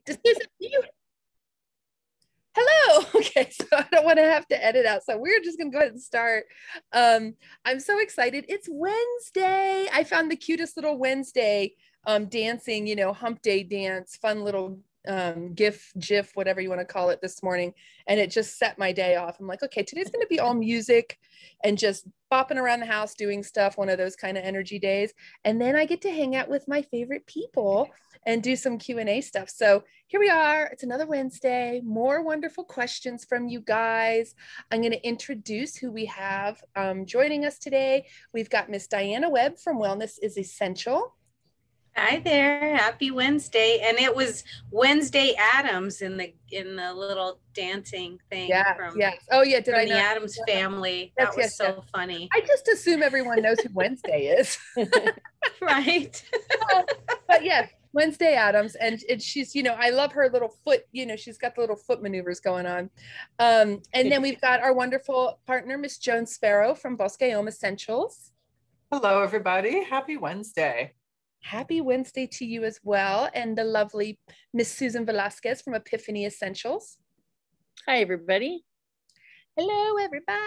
Susan, hello. Okay, so I don't want to have to edit out. So we're just gonna go ahead and start. I'm so excited. It's Wednesday. I found the cutest little Wednesday dancing, hump day dance, fun little GIF, whatever you want to call it this morning. And it just set my day off. I'm like, okay, today's going to be all music and just bopping around the house doing stuff, one of those kind of energy days. And then I get to hang out with my favorite people and do some Q&A stuff. So here we are. It's another Wednesday, more wonderful questions from you guys. I'm going to introduce who we have joining us today. We've got Miss Diana Webb from Wellness is Essential. Hi there, happy Wednesday. And it was Wednesday Addams in the little dancing thing from Oh yeah, did I the Addams family. That was so funny. I just assume everyone knows who Wednesday is. Right. But yes, Wednesday Addams, and she's, I love her little foot, she's got the little foot maneuvers going on. And then we've got our wonderful partner, Miss Joan Sberro from Bosqueom Essentials. Hello, everybody. Happy Wednesday. Happy Wednesday to you as well. And the lovely Miss Susan Velasquez from Epiphany Essentials. Hi, everybody. Hello, everybody.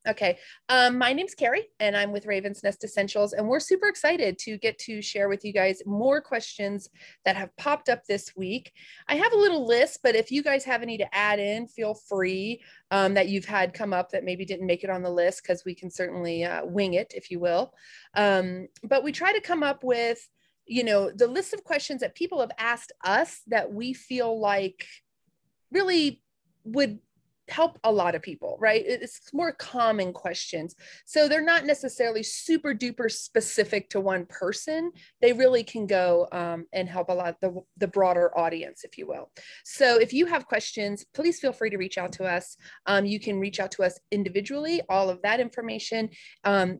Okay. My name's Carrie, and I'm with Ravens Nest Essentials, and we're super excited to get to share with you guys more questions that have popped up this week. I have a little list, but if you guys have any to add in, feel free that you've had come up that maybe didn't make it on the list, because we can certainly wing it, if you will. But we try to come up with the list of questions that people have asked us that we feel like really would help a lot of people, right? It's more common questions. So they're not necessarily super duper specific to one person. They really can go and help a lot of the broader audience, if you will. So if you have questions, please feel free to reach out to us. You can reach out to us individually. All of that information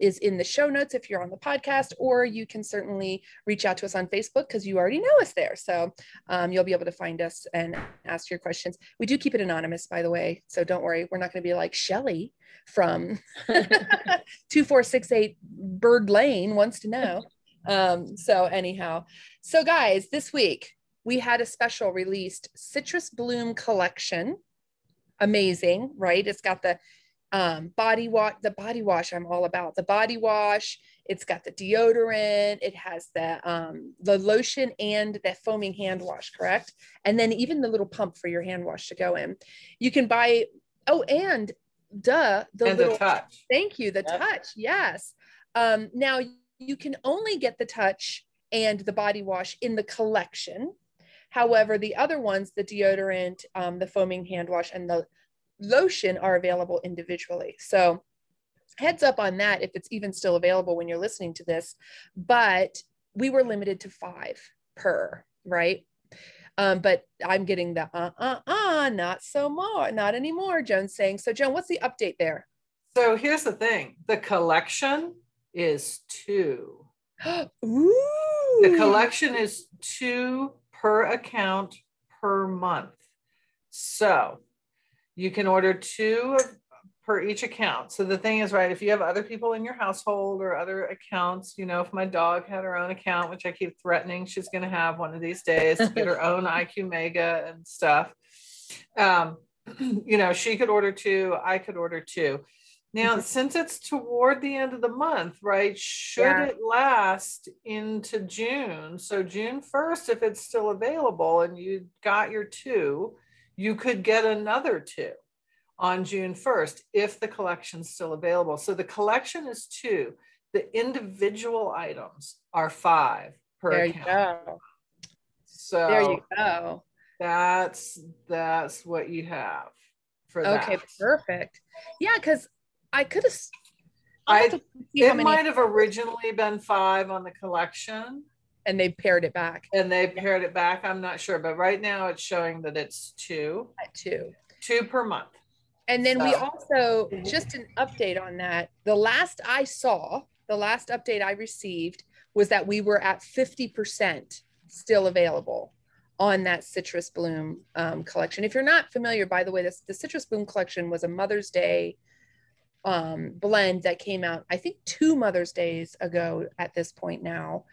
is in the show notes if you're on the podcast, or you can certainly reach out to us on Facebook because you already know us there. So you'll be able to find us and ask your questions. We do keep it anonymous, by the way. So don't worry, we're not going to be like Shelly from 2468 Bird Lane wants to know. So anyhow, so guys, this week we had a special released citrus bloom collection. Amazing, right? It's got the body wash I'm all about. The body wash, it's got the deodorant, it has the lotion and the foaming hand wash, correct? And then even the little pump for your hand wash to go in. You can buy, and the touch. Thank you, the touch, yes. Now you can only get the touch and the body wash in the collection. However, the other ones, the deodorant, the foaming hand wash, and the lotion are available individually. So heads up on that if it's even still available when you're listening to this, but we were limited to 5 per, right? But I'm getting the not so more, not anymore, Joan's saying. So Joan, what's the update there? So here's the thing. The collection is 2. Ooh. The collection is 2 per account per month. So you can order 2 per each account. So the thing is, right, if you have other people in your household or other accounts, if my dog had her own account, which I keep threatening she's going to have one of these days to get her own IQ Mega and stuff, she could order 2, I could order 2. Now, since it's toward the end of the month, right, should it last into June? So June 1st, if it's still available and you got your 2, you could get another 2 on June 1st, if the collection's still available. So the collection is 2. The individual items are 5 per there account. You go. So there you go. That's what you have for that. Okay, perfect. Yeah, because I could have. It might have originally been 5 on the collection. And they pared it back. I'm not sure, but right now it's showing that it's 2. At 2. 2 per month. And then we also, just an update on that, the last update I received was that we were at 50% still available on that Citrus Bloom collection. If you're not familiar, by the way, the Citrus Bloom collection was a Mother's Day blend that came out, I think 2 Mother's Days ago at this point now.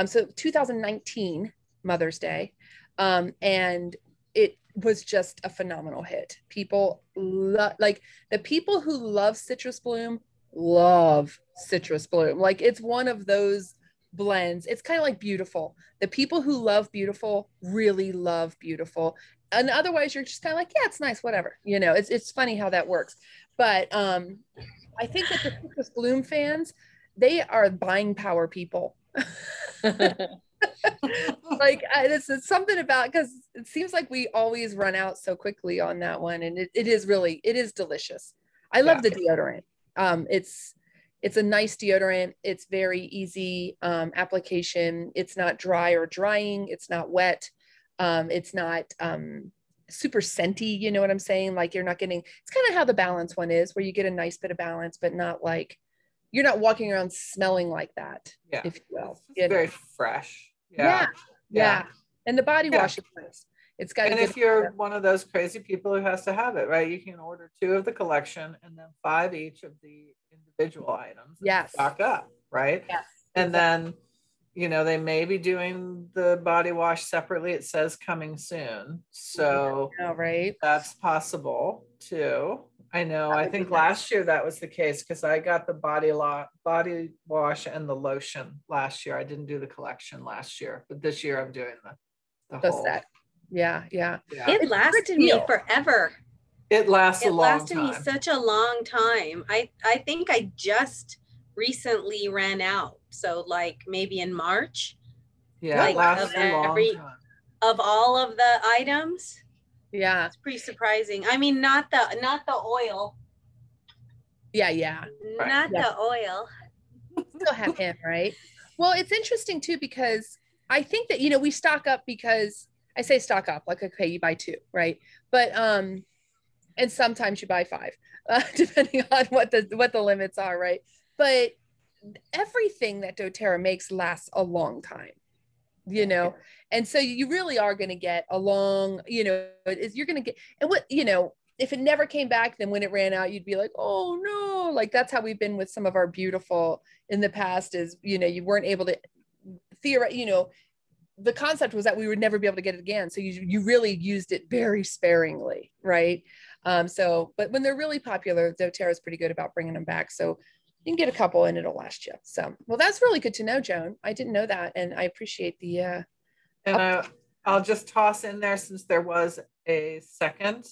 So 2019 Mother's Day. And it was just a phenomenal hit. People like the people who love citrus bloom love citrus bloom. Like it's one of those blends. It's kind of like beautiful. The people who love beautiful really love beautiful. And otherwise you're just kind of like, yeah, it's nice, whatever. You know, it's funny how that works. But I think that the citrus bloom fans, they are buying power people. Like it's something about, because it seems like we always run out so quickly on that one, and it is delicious. I love the deodorant. It's a nice deodorant. It's very easy application. It's not dry or drying. It's not wet. It's not super scenty, you know what I'm saying? Like you're not getting, it's kind of how the balance one is, where you get a nice bit of balance, but not like you're not walking around smelling like that, if you will. It's very fresh. Yeah. And the body wash is nice. It's got. And if you're one of those crazy people who has to have it, right, you can order 2 of the collection and then 5 each of the individual items. Yes. Stock up, right? Yes. And then, you know, they may be doing the body wash separately. It says coming soon, so right, that's possible too. I know. I think last year that was the case, because I got the body wash and the lotion last year. I didn't do the collection last year, but this year I'm doing the whole set. Yeah. It lasted me forever. It lasts a long time. It lasted me such a long time. I think I just recently ran out. So like maybe in March. Yeah, like it lasts a long time. Of all of the items. Yeah, it's pretty surprising. I mean, not the oil. Yeah. Not the oil. Still have him, right? Well, it's interesting too, because I think that, you know, we stock up, because I say stock up, like, okay, you buy 2, right? But and sometimes you buy 5, depending on what the limits are, right? But everything that doTERRA makes lasts a long time, you know, and so you really are going to get a long, you know, you're going to get, and what, you know, if it never came back, then when it ran out, you'd be like, oh no, like that's how we've been with some of our beautiful in the past, is, you know, you weren't able to you know, the concept was that we would never be able to get it again. So you really used it very sparingly, right? So, but when they're really popular, doTERRA is pretty good about bringing them back. So you can get a couple and it'll last you. So, well, that's really good to know, Joan. I didn't know that. And I appreciate the, and I'll just toss in there, since there was a second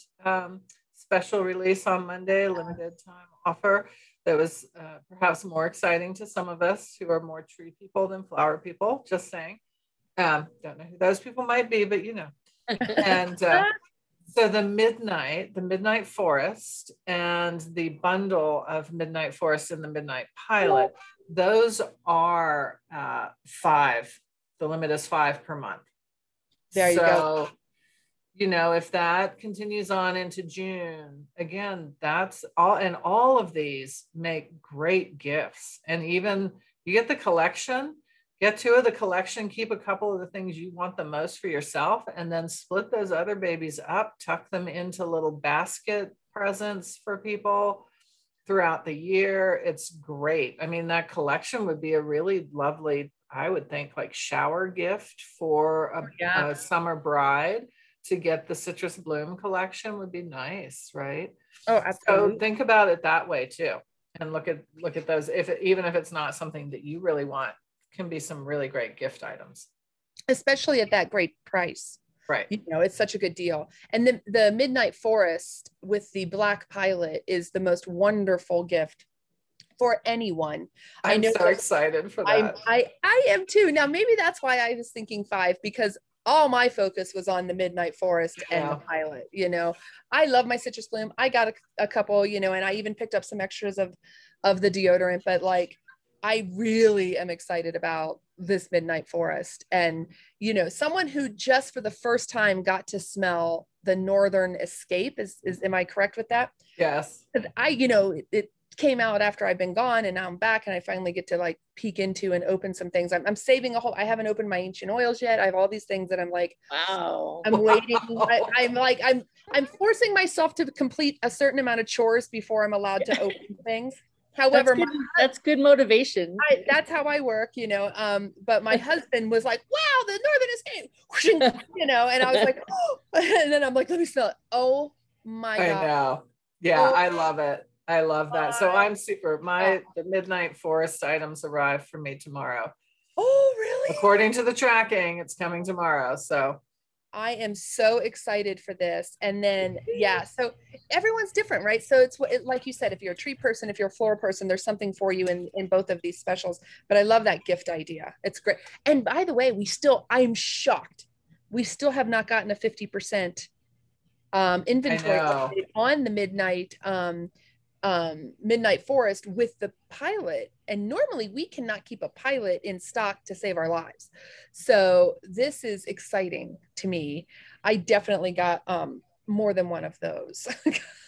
special release on Monday, limited time offer, that was perhaps more exciting to some of us who are more tree people than flower people, just saying. Don't know who those people might be, but you know. And so the Midnight Forest, and the bundle of Midnight Forest and the Midnight Pilot, those are 5. The limit is 5 per month. There you go. You know, if that continues on into June, again, that's all. And all of these make great gifts. And even you get the collection, get 2 of the collection, keep a couple of the things you want the most for yourself, and then split those other babies up, tuck them into little basket presents for people throughout the year. It's great. I mean, that collection would be a really lovely, I would think, like shower gift for a summer bride. To get the citrus bloom collection would be nice, right? Oh, absolutely. So think about it that way too, and look at those. Even if it's not something that you really want, can be some really great gift items, especially at that great price. Right. You know, it's such a good deal. And the Midnight Forest with the Black Pilot is the most wonderful gift for anyone. I'm so excited for that. I am too. Now, maybe that's why I was thinking 5, because all my focus was on the Midnight Forest and the Pilot. You know, I love my citrus bloom. I got a couple, you know, and I even picked up some extras of the deodorant, but like, I really am excited about this Midnight Forest. And, you know, someone who just for the first time got to smell the Northern Escape am I correct with that? Yes. You know, it came out after I've been gone, and now I'm back, and I finally get to like peek into and open some things. I'm saving I haven't opened my ancient oils yet. I have all these things that I'm like, wow, I'm waiting. I'm forcing myself to complete a certain amount of chores before I'm allowed to open things. However, that's good motivation. That's how I work, but my husband was like, wow, the northern escape, and I was like, oh, and then I'm like, let me smell it. Oh my God. I know. Yeah, I love it. I love that. So I'm super, the midnight forest items arrive for me tomorrow. Oh, really? According to the tracking, it's coming tomorrow. So I am so excited for this. And then, yeah, so everyone's different, right? So it's like you said, if you're a tree person, if you're a floral person, there's something for you in both of these specials. But I love that gift idea. It's great. And by the way, I'm shocked. We still have not gotten a 50% inventory on the midnight forest with the pilot, and normally we cannot keep a pilot in stock to save our lives. So this is exciting to me. I definitely got more than one of those.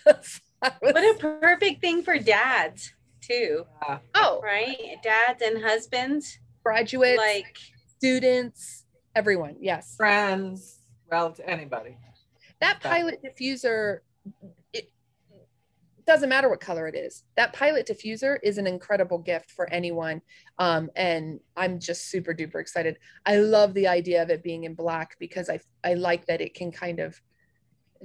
What a perfect thing for dads too. Oh, right, dads and husbands, graduates, like students, everyone. Yes, friends, relatives, anybody. That pilot diffuser, doesn't matter what color it is. That pilot diffuser is an incredible gift for anyone. And I'm just super duper excited. I love the idea of it being in black because I like that it can kind of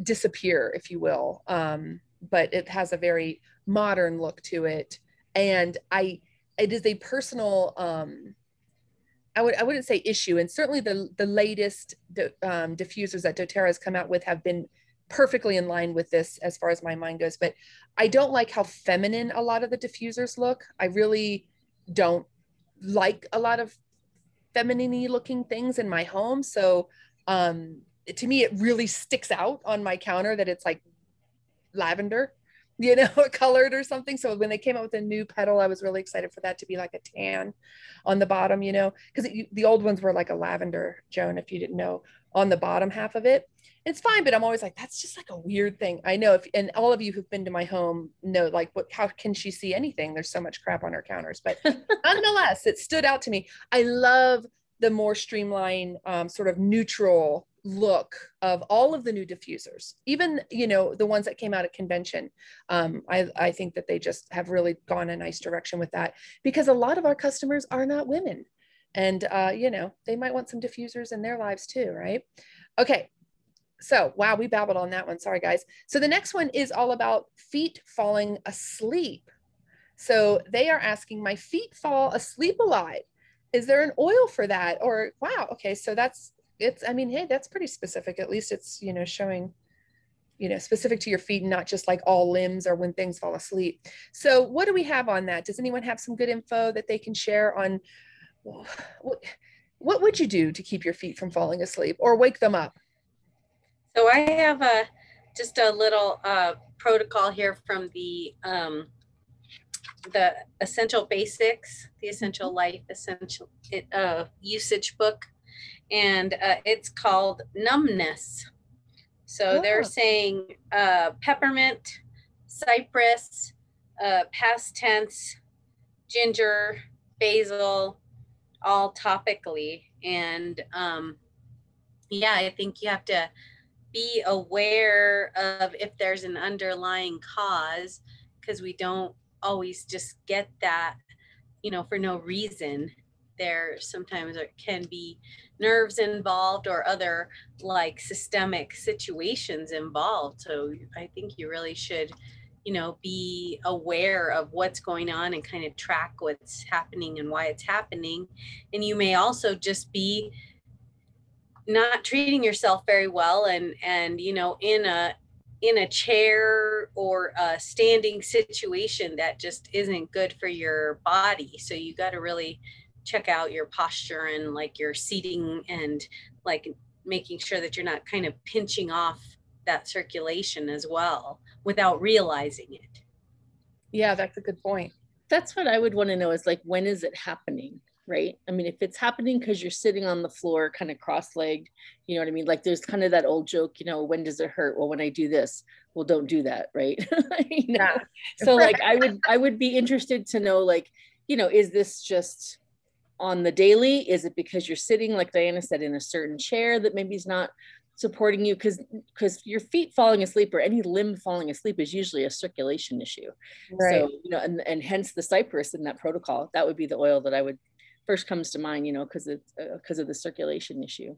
disappear, if you will. But it has a very modern look to it. And it is a personal, I wouldn't say issue. And certainly the latest diffusers that doTERRA has come out with have been perfectly in line with this as far as my mind goes, but I don't like how feminine a lot of the diffusers look. I really don't like a lot of feminine-y looking things in my home. So to me, it really sticks out on my counter that it's like lavender, colored or something. So when they came out with a new petal, I was really excited for that to be like a tan on the bottom, because the old ones were like a lavender, Joan, if you didn't know, on the bottom half of it. It's fine, but I'm always like, that's just like a weird thing. I know and all of you who've been to my home know, like, how can she see anything? There's so much crap on her counters, but nonetheless, it stood out to me. I love the more streamlined, sort of neutral look of all of the new diffusers, even, the ones that came out at convention. I think that they just have really gone a nice direction with that, because a lot of our customers are not women, and, they might want some diffusers in their lives too, right? Okay. So, wow, we babbled on that one. Sorry, guys. So the next one is all about feet falling asleep. So they are asking, my feet fall asleep a lot. Is there an oil for that? Or, wow, okay, so hey, that's pretty specific. At least it's, showing, specific to your feet and not just like all limbs or when things fall asleep. So what do we have on that? Does anyone have some good info that they can share on what would you do to keep your feet from falling asleep or wake them up? So I have just a little protocol here from the Essential Basics, the Essential Life Essential usage book, and it's called Numbness. So they're saying peppermint, cypress, past tense, ginger, basil, all topically. And yeah, I think you have to be aware of if there's an underlying cause, because we don't always just get that, for no reason. There sometimes can be nerves involved or other like systemic situations involved. So I think you really should, be aware of what's going on and kind of track what's happening and why it's happening. And you may also just be not treating yourself very well and in a chair or a standing situation that just isn't good for your body. So you got to really check out your posture and like your seating and like making sure that you're not kind of pinching off that circulation as well without realizing it. Yeah, that's a good point. That's what I would want to know is like, when is it happening? Right? I mean, if it's happening because you're sitting on the floor kind of cross-legged, you know what I mean? Like there's kind of that old joke, when does it hurt? Well, when I do this. Well, don't do that, right? Yeah. So like I would be interested to know, like, is this just on the daily? Is it because you're sitting, like Diana said, in a certain chair that maybe is not supporting you, because your feet falling asleep or any limb falling asleep is usually a circulation issue. Right. So, you know, and hence the cypress in that protocol, that would be the oil that I would first comes to mind, you know, because it's because of the circulation issue.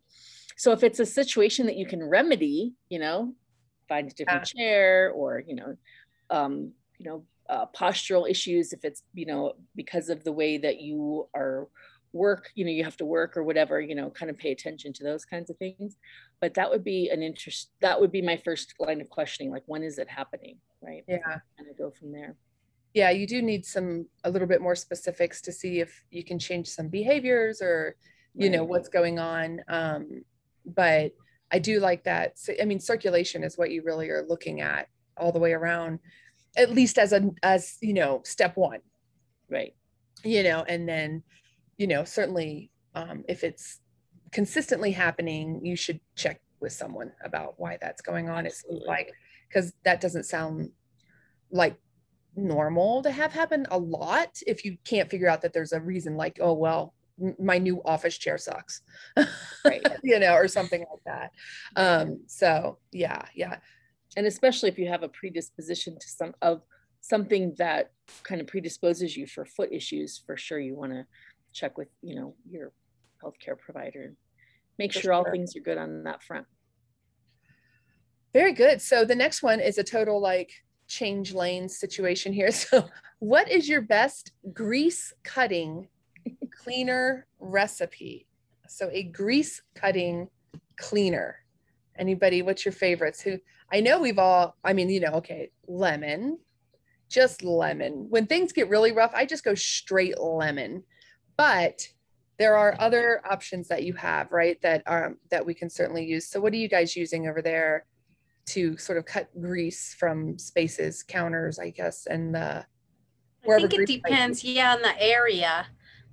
So if it's a situation that you can remedy, you know, find a different chair, or, postural issues, if it's, you know, because of the way that you are work, you know, you have to work or whatever, you know, kind of pay attention to those kinds of things. But that would be that would be my first line of questioning, like, when is it happening? Right. Yeah. And I go from there. Yeah, you do need a little bit more specifics to see if you can change some behaviors or, you know, what's going on. But I do like that. So, I mean, circulation is what you really are looking at all the way around, at least as you know, step one. Right. You know, and then, you know, certainly if it's consistently happening, you should check with someone about why that's going on. Absolutely. It seems like, because that doesn't sound like normal to have happen a lot if you can't figure out that there's a reason, like, oh, well, my new office chair sucks. Right. You know, or something like that. So yeah. And especially if you have a predisposition to something that kind of predisposes you for foot issues, for sure you want to check with, you know, your healthcare provider and make sure all things are good on that front. Very good. So the next one is a total like change lane situation here. So what is your best grease cutting cleaner recipe? So a grease cutting cleaner. Anybody, what's your favorites? Who, I know we've all, I mean, you know, okay, lemon, just lemon. When things get really rough, I just go straight lemon. But there are other options that you have, right, that we can certainly use. So what are you guys using over there to sort of cut grease from spaces, counters, I guess, and wherever? I think it depends, on the area.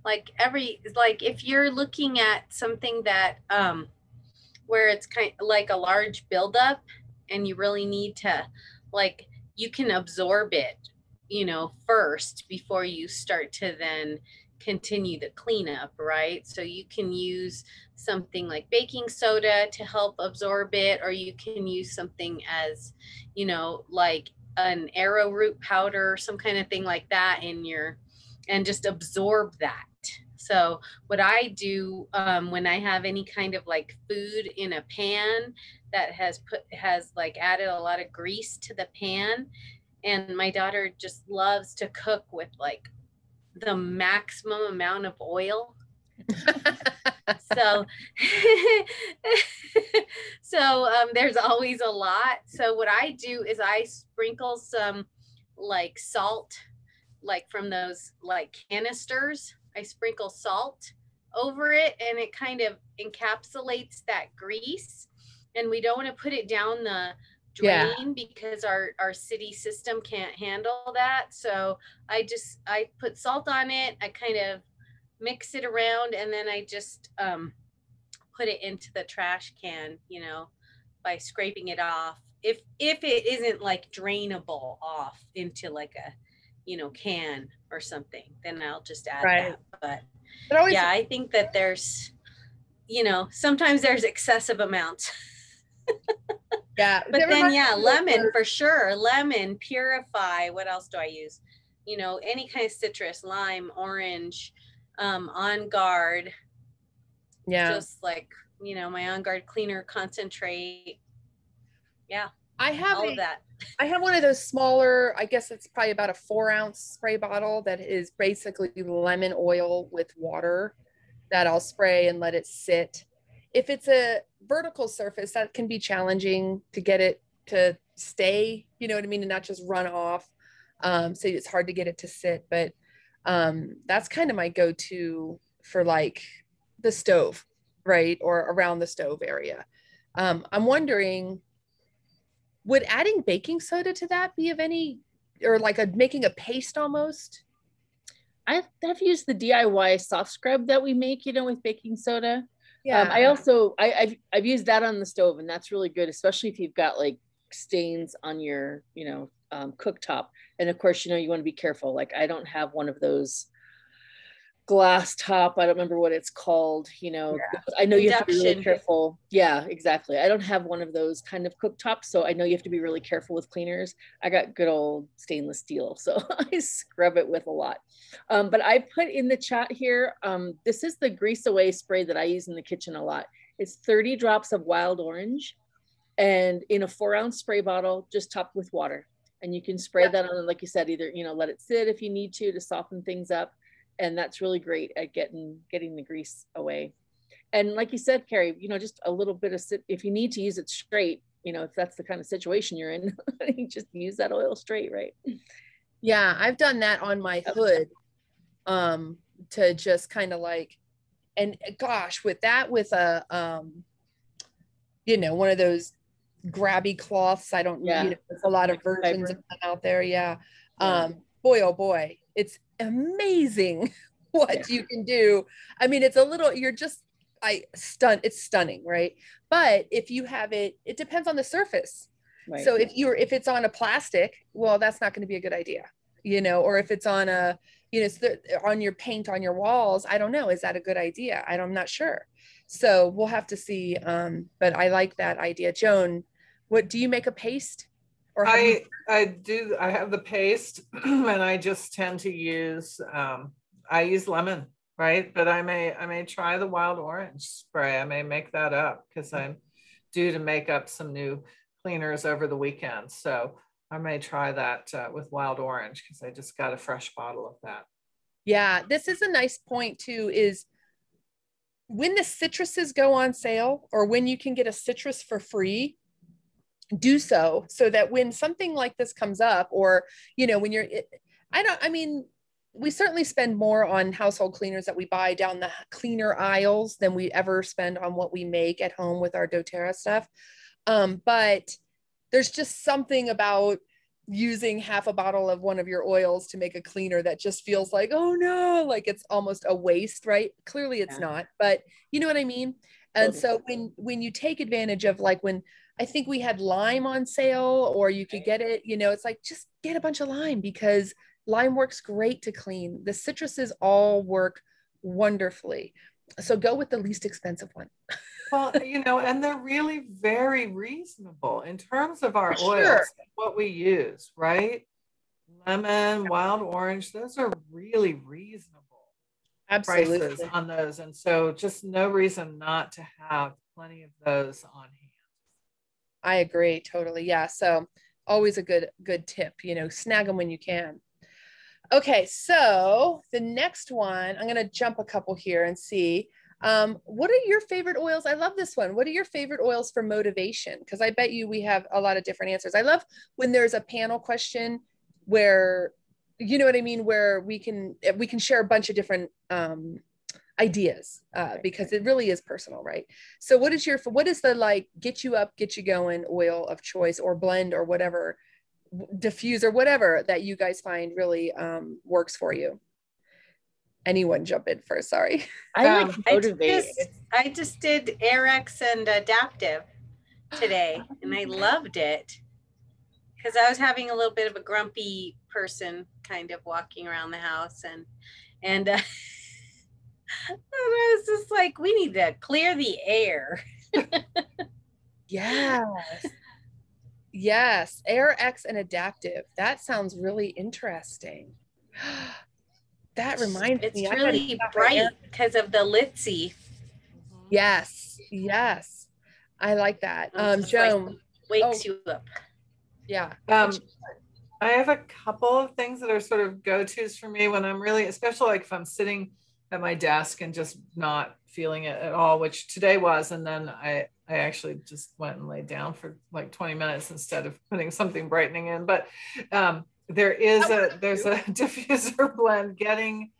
Like if you're looking at something that where it's kind of like a large buildup, and you really need to, like, you can absorb it, you know, first before you start to then continue the cleanup, right? So you can use something like baking soda to help absorb it, or you can use something as, you know, like an arrowroot powder or some kind of thing like that and just absorb that. So what I do when I have any kind of like food in a pan that has like added a lot of grease to the pan, and my daughter just loves to cook with like the maximum amount of oil. So there's always a lot. So what I do is I sprinkle some like salt, like from those like canisters. I sprinkle salt over it, and it kind of encapsulates that grease. And we don't want to put it down the drain because our city system can't handle that. So I put salt on it. I kind of mix it around, and then I just put it into the trash can, you know, by scraping it off. If it isn't like drainable off into like a, you know, can or something, then I'll just add that. But I think that there's, you know, sometimes there's excessive amounts. But then lemon for sure. Lemon, purify. What else do I use? You know, any kind of citrus, lime, orange, On Guard. Just like, you know, my On Guard cleaner concentrate. I have all of that. I have one of those smaller, I guess it's probably about a 4-ounce spray bottle that is basically lemon oil with water that I'll spray and let it sit. If it's a vertical surface, that can be challenging to get it to stay, you know what I mean, and not just run off. So it's hard to get it to sit, but that's kind of my go-to for like the stove, right? Or around the stove area. I'm wondering, would adding baking soda to that be of any, or like making a paste almost? I've used the DIY soft scrub that we make, you know, with baking soda. I've used that on the stove, and that's really good, especially if you've got like stains on your, you know, cooktop. And of course, you know, you want to be careful. Like I don't have one of those glass top. I don't remember what it's called. You know, Yeah. I know you have to be really Induction. careful. Yeah, exactly. I don't have one of those kind of cooktops, so I know you have to be really careful with cleaners. I got good old stainless steel, so I scrub it with a lot. But I put in the chat here, this is the grease away spray that I use in the kitchen a lot. It's 30 drops of wild orange and in a 4-ounce spray bottle, just topped with water. And you can spray that on, like you said, either, you know, let it sit if you need to soften things up. And that's really great at getting the grease away. And like you said, Carrie, you know, just a little bit of, if you need to use it straight, you know, if that's the kind of situation you're in, you just use that oil straight, right? Yeah, I've done that on my hood, to just kind of like, and gosh, with a, you know, one of those grabby cloths. I don't, Yeah. you know, there's a lot of versions of them out there. Yeah. Boy, oh boy, it's amazing what you can do. I mean, it's a little, you're just, it's stunning, right? But if you have it, it depends on the surface. Right. So if it's on a plastic, well, that's not going to be a good idea, you know, or if it's on a, you know, on your paint on your walls, I don't know, is that a good idea? I'm not sure. So we'll have to see. But I like that idea. Joan, what do you make a paste? Or I do. I have the paste, and I just tend to use. I use lemon, right? But I may try the wild orange spray. I may make that up because I'm due to make up some new cleaners over the weekend. So I may try that with wild orange because I just got a fresh bottle of that. Yeah, this is a nice point too. Is when the citruses go on sale, or when you can get a citrus for free, do so that when something like this comes up, or, you know, when you're, I mean, we certainly spend more on household cleaners that we buy down the cleaner aisles than we ever spend on what we make at home with our doTERRA stuff. But there's just something about using half a bottle of one of your oils to make a cleaner that just feels like, oh no, like it's almost a waste, right? Clearly it's not, but you know what I mean? And so when you take advantage of, like, when I think we had lime on sale, or you could get it, you know, it's like, just get a bunch of lime, because lime works great to clean. The citruses all work wonderfully. So go with the least expensive one. Well, you know, and they're really very reasonable in terms of our oils, what we use, right? Lemon, wild orange, those are really reasonable prices on those. And so just no reason not to have plenty of those on hand. I agree totally. Yeah. So always a good tip, you know, snag them when you can. Okay. So the next one, I'm going to jump a couple here and see, what are your favorite oils? I love this one. What are your favorite oils for motivation? Because I bet you we have a lot of different answers. I love when there's a panel question where, you know what I mean, where we can share a bunch of different ideas, because it really is personal, right? So what is the, like, get you up, get you going oil of choice, or blend, or whatever, diffuse, or whatever that you guys find really works for you? Anyone jump in first? Sorry. I motivate. I just did Airx and Adaptive today, and I loved it because I was having a little bit of a grumpy person kind of walking around the house, and I was just like, we need to clear the air. Yes. Airx and Adaptive. That sounds really interesting. That reminds me. It's really bright because of the Litzy. Yes. I like that. Joan, like, wakes you up. Yeah. I have a couple of things that are sort of go-tos for me when I'm really, especially like if I'm sitting at my desk and just not feeling it at all, which today was, and then I actually just went and laid down for like 20 minutes instead of putting something brightening in. But there's a diffuser blend, Getting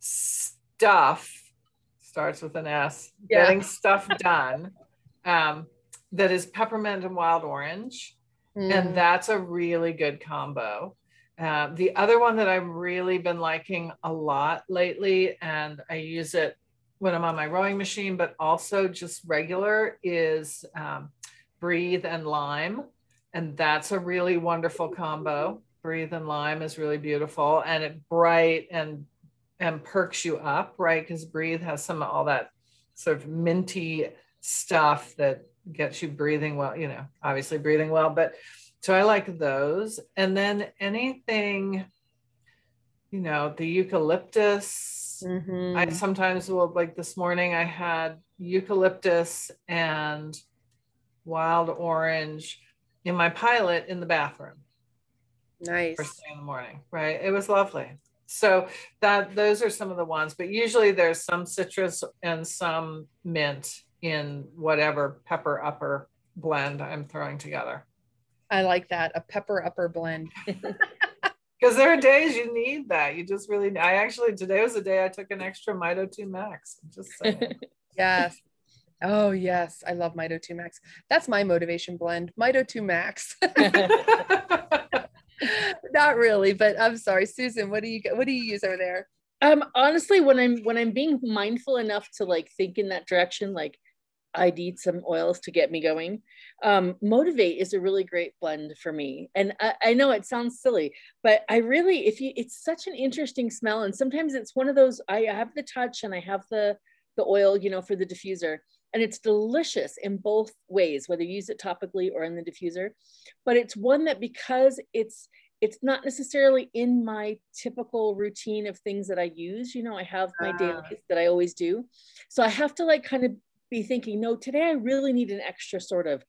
Stuff, starts with an S, Getting Stuff Done, that is peppermint and wild orange. And that's a really good combo. The other one that I've really been liking a lot lately, and I use it when I'm on my rowing machine, but also just regular, is Breathe and Lime. And that's a really wonderful combo. Breathe and Lime is really beautiful, and it's bright and and perks you up, right? Because Breathe has some of all that sort of minty stuff that gets you breathing well, you know, obviously breathing well, but so I like those. And then anything, you know, the eucalyptus. I sometimes will, like this morning I had eucalyptus and wild orange in my pilot in the bathroom. Nice. First thing in the morning, right? It was lovely. So those are some of the ones, but usually there's some citrus and some mint in whatever pepper upper blend I'm throwing together. I like that, a pepper upper blend. Because there are days you need that. You just really, today was the day I took an extra Mito 2 Max. I'm just saying. Yes. Oh yes, I love Mito 2 Max. That's my motivation blend, Mito 2 Max. Not really, but I'm sorry, Susan. What do you use over there? Honestly, when I'm being mindful enough to like think in that direction, like I need some oils to get me going. Motivate is a really great blend for me. And I know it sounds silly, but I really, it's such an interesting smell. And sometimes it's one of those, I have the touch and I have the oil, you know, for the diffuser, and it's delicious in both ways, whether you use it topically or in the diffuser. But it's one that, because it's not necessarily in my typical routine of things that I use, you know, I have my dailies that I always do. So I have to like kind of be thinking, no, today I really need an extra sort of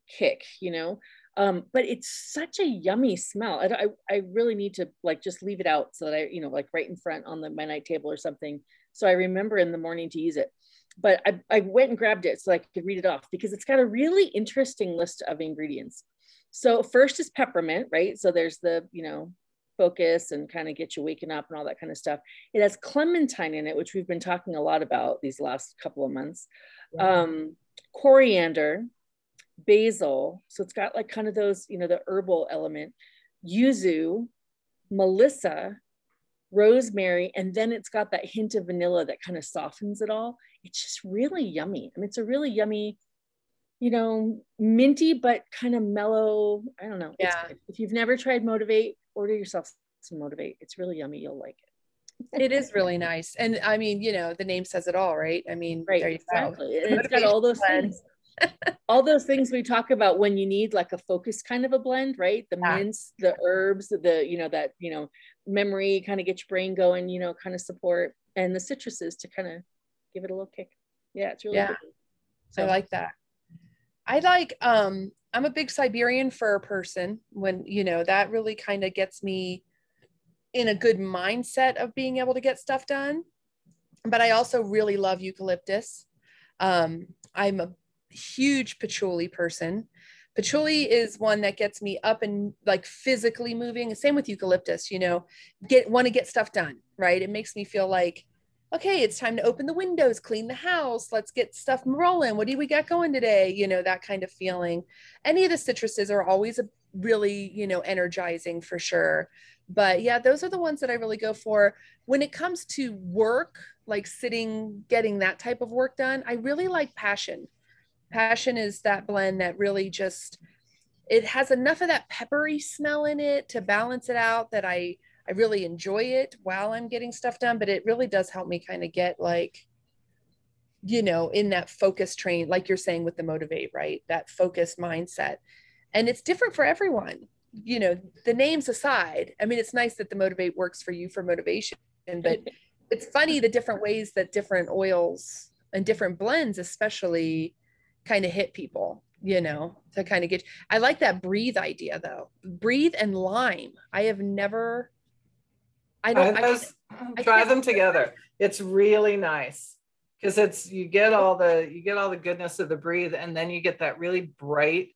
kick, you know. But it's such a yummy smell. I really need to like just leave it out so that I, you know, like right in front on my night table or something, so I remember in the morning to use it. But I went and grabbed it so I could read it off, because it's got a really interesting list of ingredients. So first is peppermint, right? So there's the, you know, focus and kind of get you waking up and all that kind of stuff. It has clementine in it, which we've been talking a lot about these last couple of months. Coriander, basil. So it's got like kind of those, you know, the herbal element, yuzu, melissa, rosemary, and then it's got that hint of vanilla that kind of softens it all. It's just really yummy. I mean, it's a really yummy, you know, minty, but kind of mellow. I don't know. Yeah. If you've never tried Motivate, order yourself some Motivate. It's really yummy. You'll like it. It is really nice. And I mean, you know, the name says it all, right? I mean, right, there you exactly. go. And it's got all those things. All those things we talk about when you need like a focus kind of a blend, right? The mints, the herbs, the, you know, that, you know, memory, kind of get your brain going, you know, kind of support, and the citruses to kind of give it a little kick. Yeah, it's really good. So I like that. I like, I'm a big Siberian fir person. When, you know, that really kind of gets me in a good mindset of being able to get stuff done. But I also really love eucalyptus. I'm a huge patchouli person. Patchouli is one that gets me up and like physically moving. Same with eucalyptus, you know, want to get stuff done, right? It makes me feel like, okay, it's time to open the windows, clean the house. Let's get stuff rolling. What do we got going today? You know, that kind of feeling. Any of the citruses are always really, you know, energizing for sure. But yeah, those are the ones that I really go for. When it comes to work, like sitting, getting that type of work done, I really like passion. Passion is that blend that really just, it has enough of that peppery smell in it to balance it out, that I really enjoy it while I'm getting stuff done. But it really does help me kind of get like, you know, in that focus train, like you're saying with the Motivate, right? That focused mindset. And it's different for everyone, you know, the names aside. I mean, it's nice that the Motivate works for you for motivation, but it's funny the different ways that different oils and different blends especially kind of hit people, you know, to kind of get. I like that Breathe idea though. Breathe and lime. I have never, I try them together. It's really nice because it's, you get all the goodness of the Breathe, and then you get that really bright,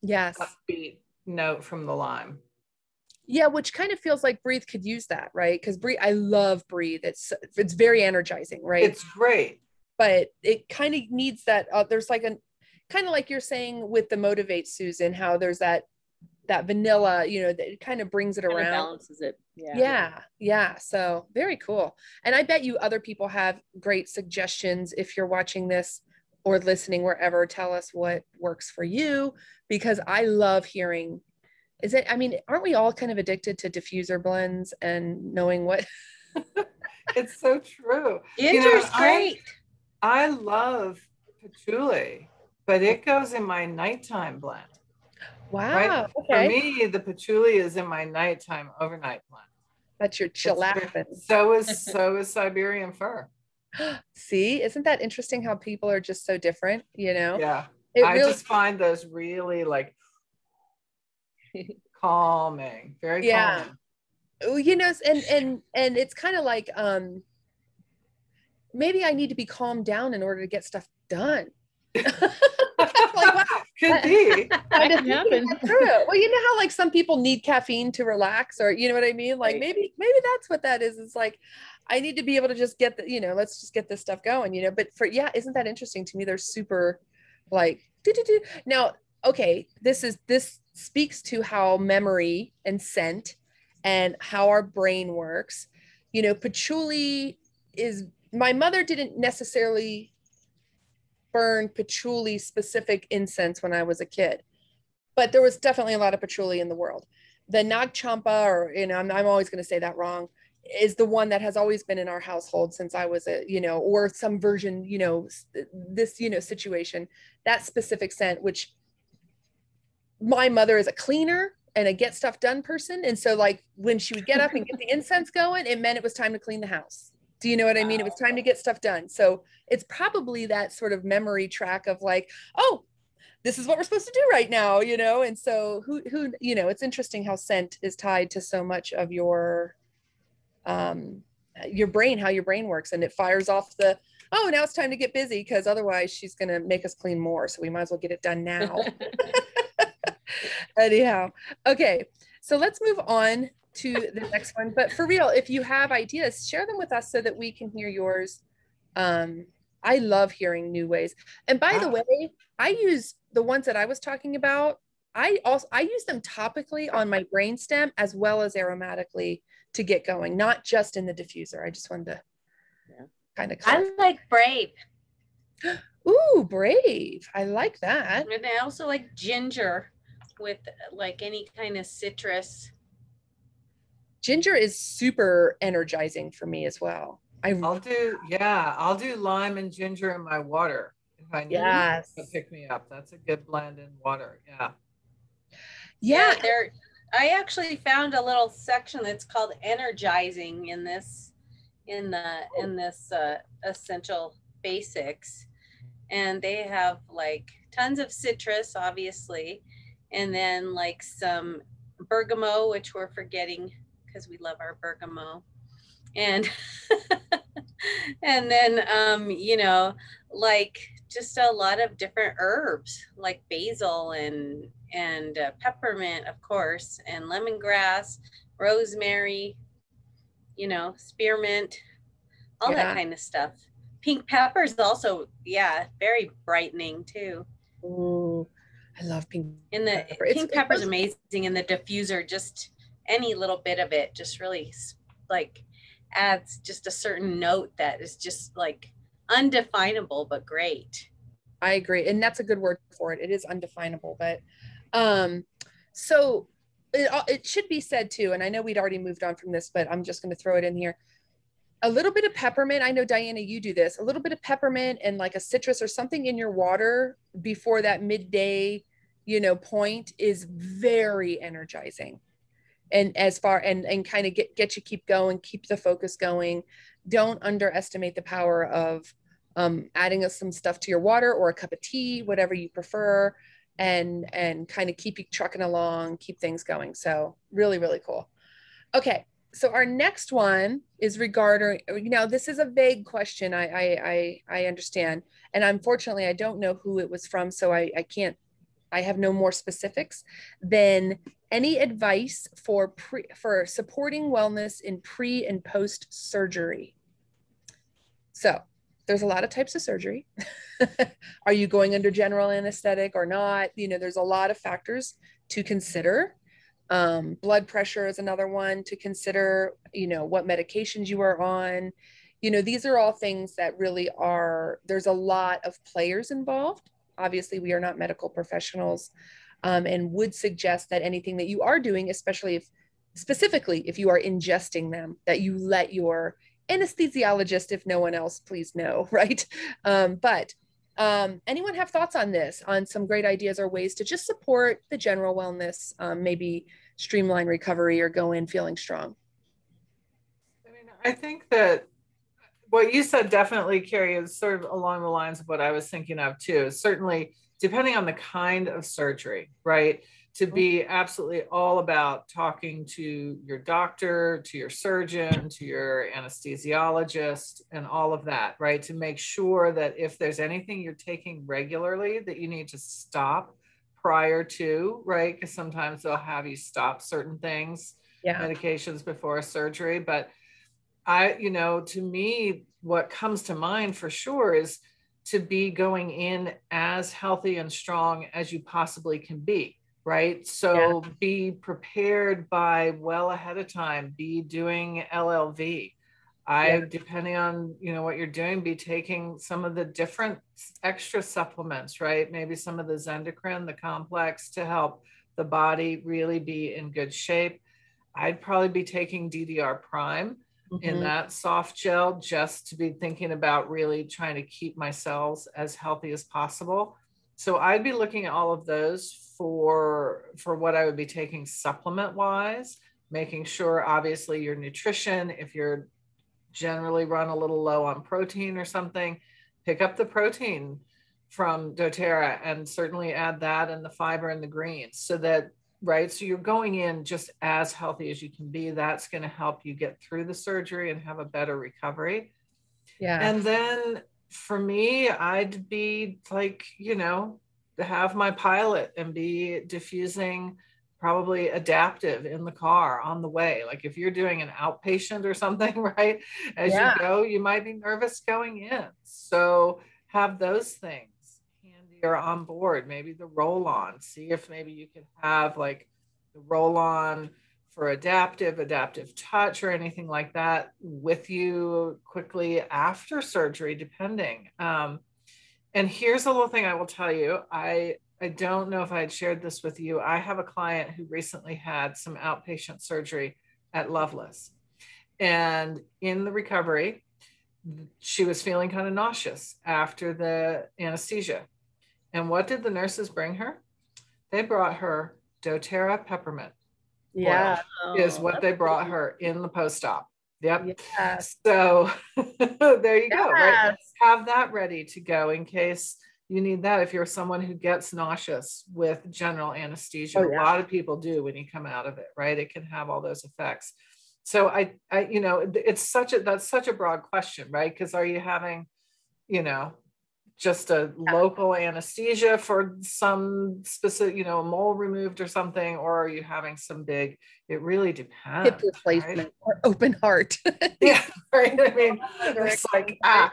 upbeat note from the lime. Yeah, which kind of feels like Breathe could use that, right? Because Breathe, I love Breathe. It's very energizing, right? It's great. But it kind of needs that, there's like a, kind of like you're saying with the Motivate, Susan, how there's that vanilla, you know, that it kind of brings it around. Balances it. Yeah. So very cool. And I bet you other people have great suggestions. If you're watching this or listening wherever, tell us what works for you, because I love hearing. I mean, aren't we all kind of addicted to diffuser blends and knowing what? It's so true. Ginger's great. I love patchouli, but it goes in my nighttime blend. Wow. Right? Okay. For me, the patchouli is in my nighttime overnight blend. That's your chillaxin. So is Siberian fir. See, isn't that interesting how people are just so different, you know? Yeah. I just find those really like calming, very calming. You know, and it's kind of like maybe I need to be calmed down in order to get stuff done. Like, wow. Could be. That can happen. Well, you know how like some people need caffeine to relax, or you know what I mean? Like maybe that's what that is. It's like I need to be able to just get the, you know, let's just get this stuff going, you know. But for isn't that interesting to me? They're super like now, okay, this speaks to how memory and scent and how our brain works. You know, patchouli is, my mother didn't necessarily burn patchouli specific incense when I was a kid, but there was definitely a lot of patchouli in the world. The Nag Champa, or, you know, I'm always going to say that wrong, is the one that has always been in our household since I was a, you know, or some version, you know, this, you know, situation, that specific scent, which my mother is a cleaner and a get stuff done person. And so like when she would get up and get the incense going, it meant it was time to clean the house. Do you know what I mean? It was time to get stuff done. So it's probably that sort of memory track of like, oh, this is what we're supposed to do right now, you know? And so who, you know, it's interesting how scent is tied to so much of your brain, how your brain works. And it fires off the, oh, now it's time to get busy, because otherwise she's going to make us clean more. So we might as well get it done now. Anyhow, okay, so let's move on to the next one. But for real, if you have ideas, share them with us so that we can hear yours. I love hearing new ways. And by the way, I use the ones that I was talking about. I use them topically on my brainstem as well as aromatically to get going, not just in the diffuser. I just wanted to kind of clarify. I like Brave. Ooh, Brave. I like that. And I also like ginger with like any kind of citrus. Ginger is super energizing for me as well. I'll do lime and ginger in my water if I need to pick me up. That's a good blend in water. Yeah, there. I actually found a little section that's called energizing in this essential basics, and they have like tons of citrus, obviously, and then like some bergamot, which we're forgetting because we love our bergamot, and and then you know, like just a lot of different herbs like basil and peppermint, of course, and lemongrass, rosemary, you know, spearmint, all that kind of stuff. Pink pepper is also, very brightening too. Ooh, I love pink pepper. Pink pepper is amazing in the diffuser. Just any little bit of it just really like adds just a certain note that is just like undefinable but great. I agree, and that's a good word for it. It is undefinable, but so it should be said too, and I know we'd already moved on from this, but I'm just going to throw it in here. A little bit of peppermint. I know, Diana, you do this. A little bit of peppermint and like a citrus or something in your water before that midday, you know, point is very energizing. And as far and kind of get you keep going, keep the focus going. Don't underestimate the power of adding some stuff to your water or a cup of tea, whatever you prefer, and kind of keep you trucking along, keep things going. So really, really cool. Okay. So our next one is regarding, you know, this is a vague question. I understand. And unfortunately, I don't know who it was from. So I have no more specifics than any advice for supporting wellness in pre and post surgery. So there's a lot of types of surgery. Are you going under general anesthetic or not? You know, there's a lot of factors to consider. Blood pressure is another one to consider, you know, what medications you are on. You know, these are all things that really there's a lot of players involved. Obviously, we are not medical professionals, and would suggest that anything that you are doing, especially specifically if you are ingesting them, that you let your anesthesiologist, if no one else, please know, right? But anyone have thoughts on this, on some great ideas or ways to just support the general wellness, maybe streamline recovery or go in feeling strong? I mean, I think that what you said definitely, Carrie, is sort of along the lines of what I was thinking of too. Certainly, depending on the kind of surgery, right? To be absolutely all about talking to your doctor, to your surgeon, to your anesthesiologist, and all of that, right? To make sure that if there's anything you're taking regularly that you need to stop prior to, right? Because sometimes they'll have you stop certain things, medications before a surgery. But to me, what comes to mind for sure is to be going in as healthy and strong as you possibly can be, right? So be prepared by well ahead of time, be doing LLV. Depending on, what you're doing, be taking some of the different extra supplements, right? Maybe some of the Zendocrine, the complex, to help the body really be in good shape. I'd probably be taking DDR Prime in that soft gel, just to be thinking about really trying to keep my cells as healthy as possible. So I'd be looking at all of those for what I would be taking supplement wise, making sure obviously your nutrition, if you're generally run a little low on protein or something, pick up the protein from doTERRA and certainly add that and the fiber and the greens, so that, right, so you're going in just as healthy as you can be. That's going to help you get through the surgery and have a better recovery. And then for me, I'd be like, have my pilot and be diffusing probably adaptive in the car on the way. Like if you're doing an outpatient or something, right, as you go, you might be nervous going in. So have those things handy or on board. Maybe the roll-on, see if maybe you can have like the roll-on for adaptive touch or anything like that with you quickly after surgery, depending. And here's a little thing I will tell you. I don't know if I had shared this with you. I have a client who recently had some outpatient surgery at Loveless. And in the recovery, she was feeling kind of nauseous after the anesthesia. And what did the nurses bring her? They brought her doTERRA Peppermint oil, is what they brought her in the post-op. So there you go, right? Have that ready to go in case you need that. If you're someone who gets nauseous with general anesthesia, a lot of people do when you come out of it, right? It can have all those effects. So that's such a broad question, right? Because are you having, just a local anesthesia for some specific, a mole removed or something, or are you having some big, it really depends. Hip replacement or open heart. Right. I mean, it's like, I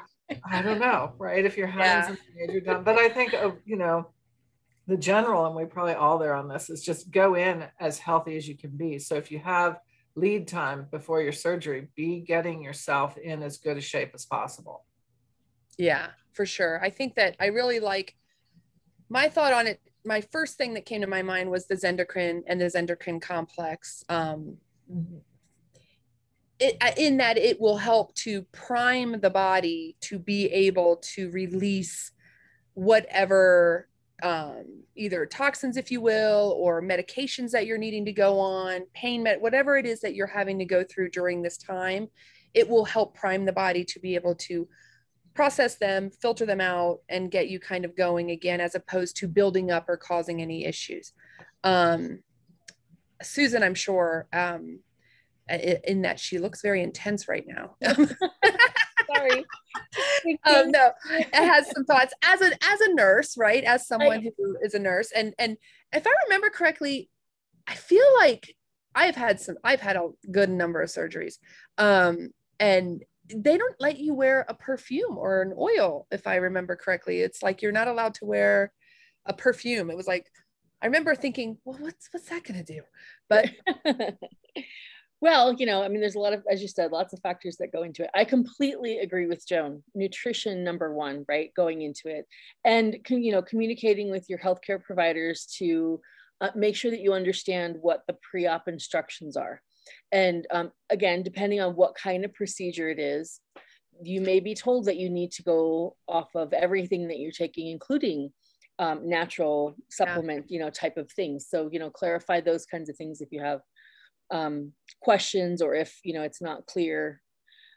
don't know, right? If you're having something major done, but I think, the general, and we probably all there on this, is just go in as healthy as you can be. So if you have lead time before your surgery, be getting yourself in as good a shape as possible. Yeah, for sure. I think that I really like my thought on it. My first thing that came to my mind was the Zendocrine and the Zendocrine complex. In that it will help to prime the body to be able to release whatever either toxins, if you will, or medications that you're needing to go on, whatever it is that you're having to go through during this time. It will help prime the body to be able to process them, filter them out, and get you kind of going again, as opposed to building up or causing any issues. Susan, I'm sure, in that she looks very intense right now. Sorry. No, it has some thoughts as a nurse, right? As someone who is a nurse. And if I remember correctly, I feel like I've had a good number of surgeries. And they don't let you wear a perfume or an oil, if I remember correctly. It's like you're not allowed to wear a perfume. It was like, I remember thinking, well, what's that going to do? But well, there's a lot of, as you said, lots of factors that go into it. I completely agree with Joan. Nutrition, number one, right? Going into it. And, communicating with your healthcare providers to make sure that you understand what the pre-op instructions are. And again, depending on what kind of procedure it is, you may be told that you need to go off of everything that you're taking, including natural supplement, type of things. So, clarify those kinds of things if you have questions, or if, it's not clear,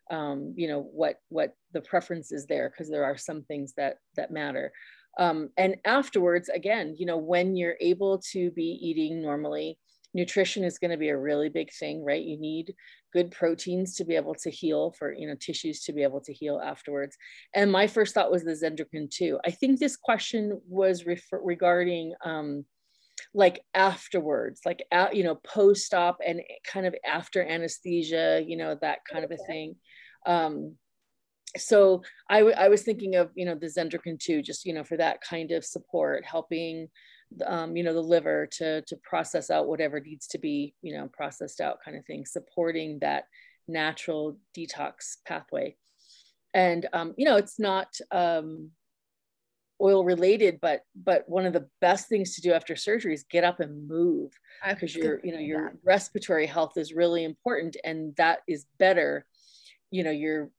what the preference is there, because there are some things that matter. And afterwards, again, when you're able to be eating normally, nutrition is going to be a really big thing, right? You need good proteins to be able to heal, for, tissues to be able to heal afterwards. And my first thought was the Zenderkin too. I think this question was regarding like afterwards, like, post-op and kind of after anesthesia, that kind of a thing. So I was thinking of, the Zenderkin too, just, for that kind of support, helping the liver to process out whatever needs to be, processed out, kind of thing, supporting that natural detox pathway. And, it's not oil related, but one of the best things to do after surgery is get up and move, because your respiratory health is really important. And that is better. Your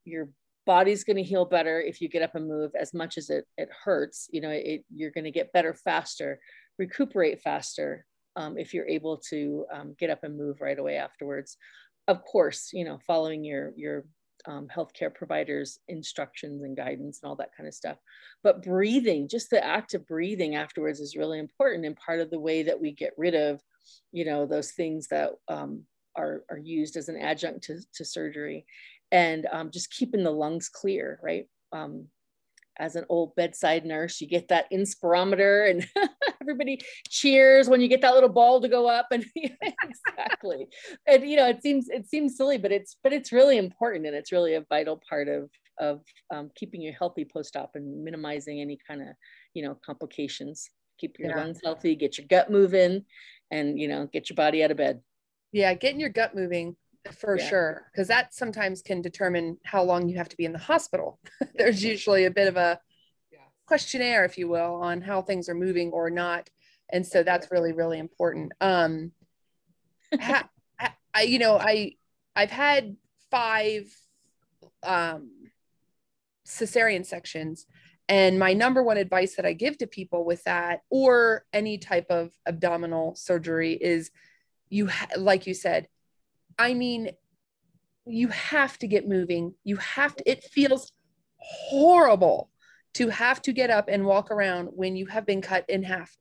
body's going to heal better if you get up and move, as much as it hurts. You're going to get better faster, recuperate faster, if you're able to get up and move right away afterwards. Of course, following your healthcare providers' instructions and guidance and all that kind of stuff. But breathing, just the act of breathing afterwards, is really important, and part of the way that we get rid of, those things that are used as an adjunct to surgery. And just keeping the lungs clear, right? As an old bedside nurse, you get that inspirometer, and everybody cheers when you get that little ball to go up. And exactly. And it seems silly, but it's really important, and it's really a vital part of keeping you healthy post-op and minimizing any kind of complications. Keep your lungs healthy, get your gut moving, and get your body out of bed. Yeah, getting your gut moving. For sure, because that sometimes can determine how long you have to be in the hospital. There's usually a bit of a questionnaire, if you will, on how things are moving or not, and so that's really, really important. I've had 5 cesarean sections, and my number one advice that I give to people with that, or any type of abdominal surgery, is like you said, you have to get moving. It feels horrible to have to get up and walk around when you have been cut in half,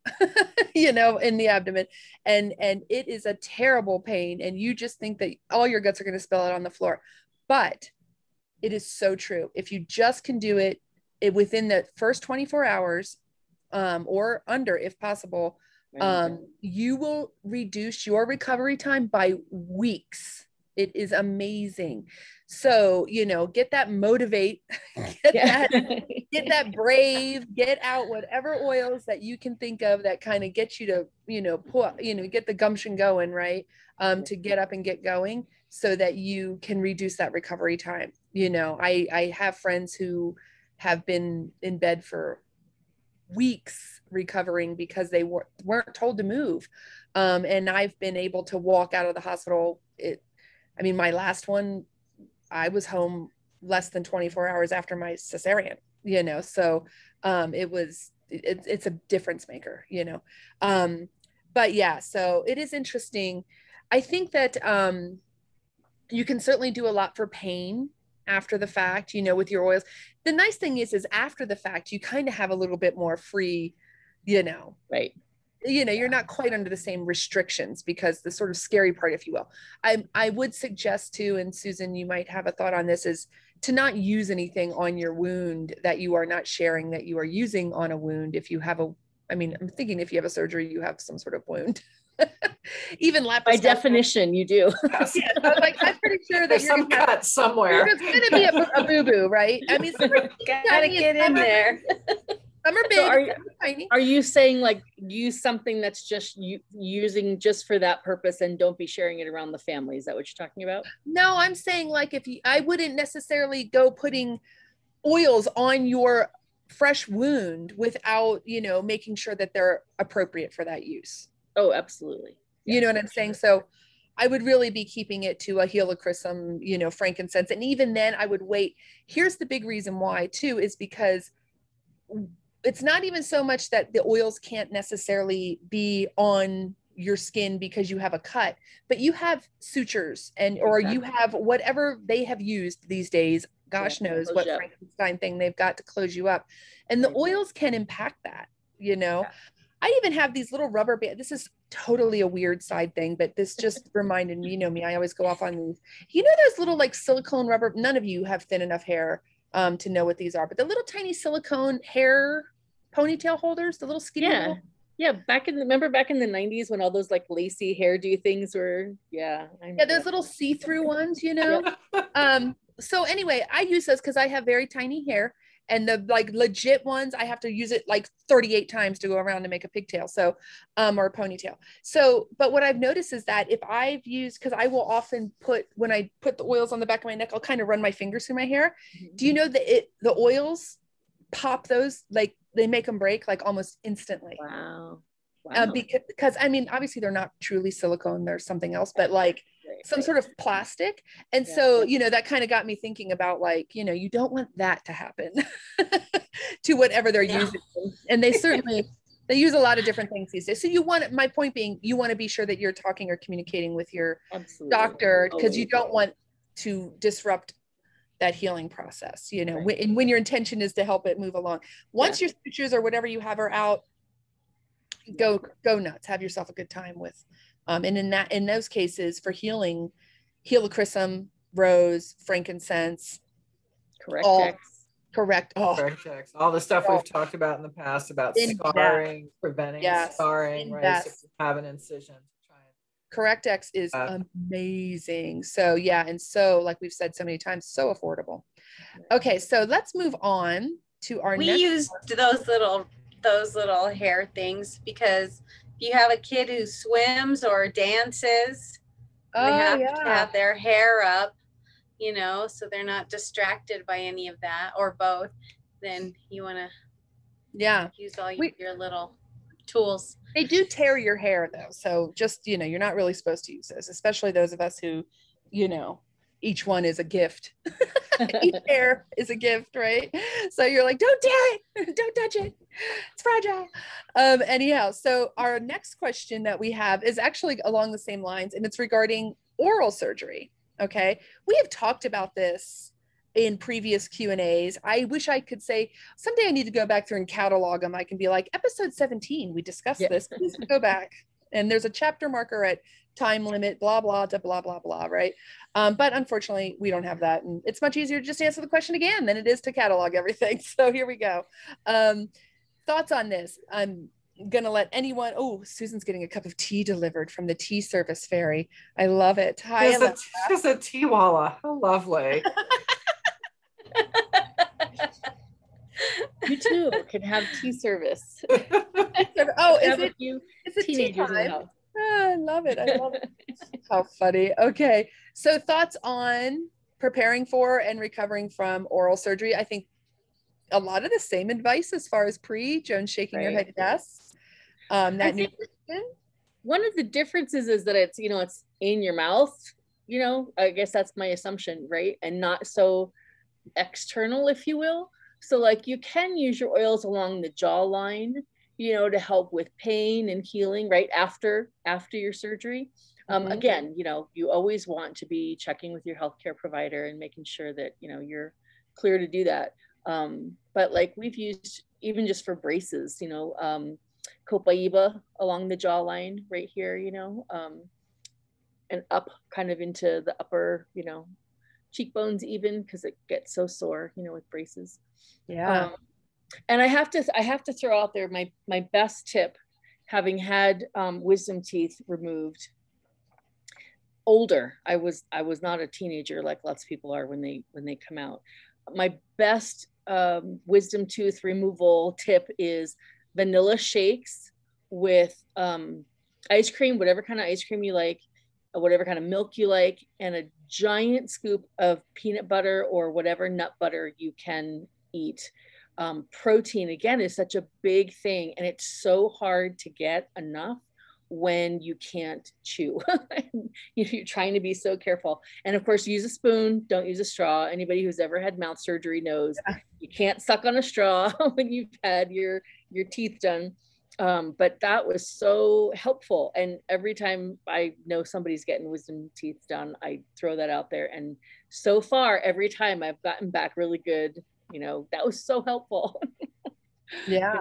in the abdomen. And it is a terrible pain. And you just think that all your guts are going to spill out on the floor. But it is so true. If you just can do it within the first 24 hours, or under, if possible, you will reduce your recovery time by weeks. It is amazing. So, get that motivate, get that brave, get out whatever oils that you can think of that kind of get you to, get the gumption going, right? To get up and get going, so that you can reduce that recovery time. I have friends who have been in bed for weeks recovering because they weren't told to move. And I've been able to walk out of the hospital. My last one, I was home less than 24 hours after my cesarean, so it's a difference maker, but yeah, so it is interesting. I think that you can certainly do a lot for pain after the fact, with your oils. The nice thing is after the fact, you kind of have a little bit more free, right. You're not quite under the same restrictions, because the sort of scary part, if you will, I would suggest too, and Susan, you might have a thought on this, is to not use anything on your wound that you are not sharing that you are using on a wound. If you have I'm thinking if you have a surgery, you have some sort of wound. Even laparoscopy. By definition, you do. Yes. I'm pretty sure that there's some cut somewhere. There's going to be a boo-boo, right? Gotta get in there. Some are big, So some are tiny. Are you saying like use something that's just using just for that purpose, and don't be sharing it around the family? Is that what you're talking about? No, I'm saying like I wouldn't necessarily go putting oils on your fresh wound without, making sure that they're appropriate for that use. Oh, absolutely. You know what I'm saying? So I would really be keeping it to a helichrysum, you know, frankincense. And even then I would wait. Here's the big reason why too, is because it's not even so much that the oils can't necessarily be on your skin because you have a cut, but you have sutures and, or you have whatever they have used these days. Gosh knows what Frankenstein thing they've got to close you up. And the oils can impact that, you know. I even have these little rubber bands. This is totally a weird side thing, but this just reminded me, you know me, I always go off on these. You know, those little like silicone rubber, none of you have thin enough hair to know what these are, but the little tiny silicone hair ponytail holders, the little skinny little. Yeah, remember back in the 90s when all those like lacy hairdo things were, those little see-through ones, you know. So anyway, I use those because I have very tiny hair, and the like legit ones, I have to use it like 38 times to go around to make a pigtail. So, or a ponytail. So, but what I've noticed is that if I've used, because I will often put, when I put the oils on the back of my neck, I'll kind of run my fingers through my hair. Do you know that the oils pop those, like they make them break like almost instantly. Wow. Because I mean, obviously they're not truly silicone, they're something else, but like some sort of plastic. And so, you know, that kind of got me thinking about like, you know, you don't want that to happen to whatever they're using. And they certainly, they use a lot of different things these days. So you want, my point being, you want to be sure that you're talking or communicating with your doctor, because you don't want to disrupt that healing process, you know, when your intention is to help it move along. Once your sutures or whatever you have are out, go nuts, have yourself a good time with, and in those cases for healing, helichrysum, rose, frankincense, correct all the stuff we've talked about in the past about scarring, preventing scarring, right? So if you have an incision, Correct X is amazing. So yeah, and so like we've said so many times, so affordable. Okay, so let's move on to our next. We used those little hair things because if you have a kid who swims or dances, they have to have their hair up, you know, so they're not distracted by any of that, or both. Then you want to use all your little tools. They do tear your hair though, so just, you know, you're not really supposed to use those, especially those of us who, you know, each one is a gift. Each hair is a gift, right? So you're like, don't tear it, don't touch it, it's fragile. Anyhow, so our next question that we have is actually along the same lines, and it's regarding oral surgery. Okay, we have talked about this in previous Q&As. I wish I could say someday I need to go back through and catalog them. I can be like, episode 17, we discussed this. Please go back. And there's a chapter marker at time limit, blah, blah, blah, blah, blah, right? But unfortunately, we don't have that. And it's much easier to just answer the question again than it is to catalog everything. So here we go. Thoughts on this? I'm going to let anyone, Susan's getting a cup of tea delivered from the tea service fairy. I love it. Hi, she's a tea walla. How lovely. You too can have tea service. Is it teenagers in the house? I love it. I love it. How funny. Okay. So thoughts on preparing for and recovering from oral surgery. I think a lot of the same advice as far as Joan shaking her head yes. That nutrition. One of the differences is that it's, you know, it's in your mouth, you know, I guess that's my assumption, right? And not so external, if you will. So like you can use your oils along the jawline, you know, to help with pain and healing right after your surgery. Again, you know, you always want to be checking with your healthcare provider and making sure that, you know, you're clear to do that. But like we've used, even just for braces, you know, copaiba along the jawline right here, you know, and up kind of into the upper, you know, cheekbones even, because it gets so sore, you know, with braces. And I have to throw out there my best tip, having had wisdom teeth removed older. I was not a teenager like lots of people are when they come out. My best wisdom tooth removal tip is vanilla shakes with ice cream, whatever kind of ice cream you like, whatever kind of milk you like, and a giant scoop of peanut butter or whatever nut butter you can eat. Protein, again, is such a big thing, and it's so hard to get enough when you can't chew. You're trying to be so careful. And of course, use a spoon, don't use a straw. Anybody who's ever had mouth surgery knows you can't suck on a straw when you've had your teeth done. But that was so helpful. And every time I know somebody's getting wisdom teeth done, I throw that out there. And so far, every time I've gotten back really good, that was so helpful. Yeah.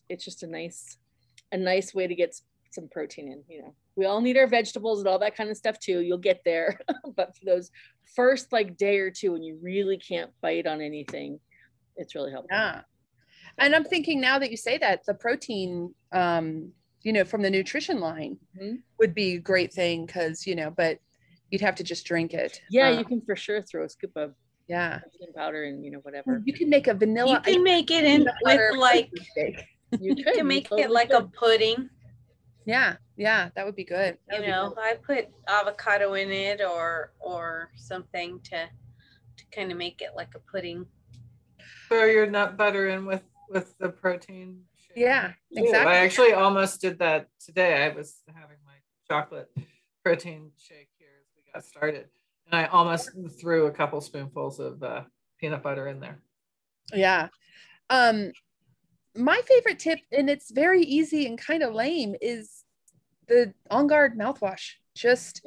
It's just a nice way to get some protein in. We all need our vegetables and all that kind of stuff too. You'll get there. But for those first day or two when you really can't bite on anything, it's really helpful. Yeah. And I'm thinking now that you say that, the protein, from the nutrition line would be a great thing because, but you'd have to just drink it. Yeah, you can for sure throw a scoop of protein powder and, whatever. You can make a vanilla. You can make it in with you can make it like a pudding. Yeah, that would be good. I put avocado in it or something to kind of make it like a pudding. Throw your nut butter in with the protein shake. Yeah, exactly. I actually almost did that today. I was having my chocolate protein shake here as we got started, and I almost threw a couple spoonfuls of peanut butter in there. Yeah. My favorite tip, and it's very easy and kind of lame, is the On Guard mouthwash. Just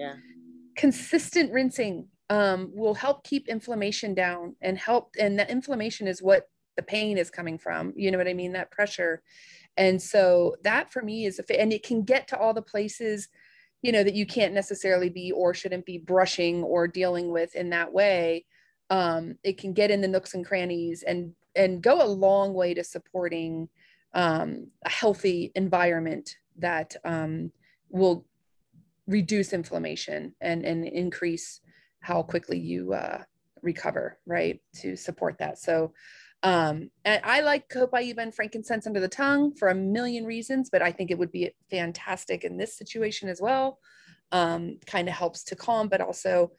consistent rinsing will help keep inflammation down and that inflammation is what the pain is coming from. You know what I mean? That pressure. And so that for me is and it can get to all the places, that you can't necessarily be or shouldn't be brushing or dealing with in that way. It can get in the nooks and crannies and go a long way to supporting a healthy environment that will reduce inflammation and increase how quickly you recover, right, to support that. So and I like copaiba and frankincense under the tongue for a million reasons, but I think it would be fantastic in this situation as well. Kind of helps to calm, but also,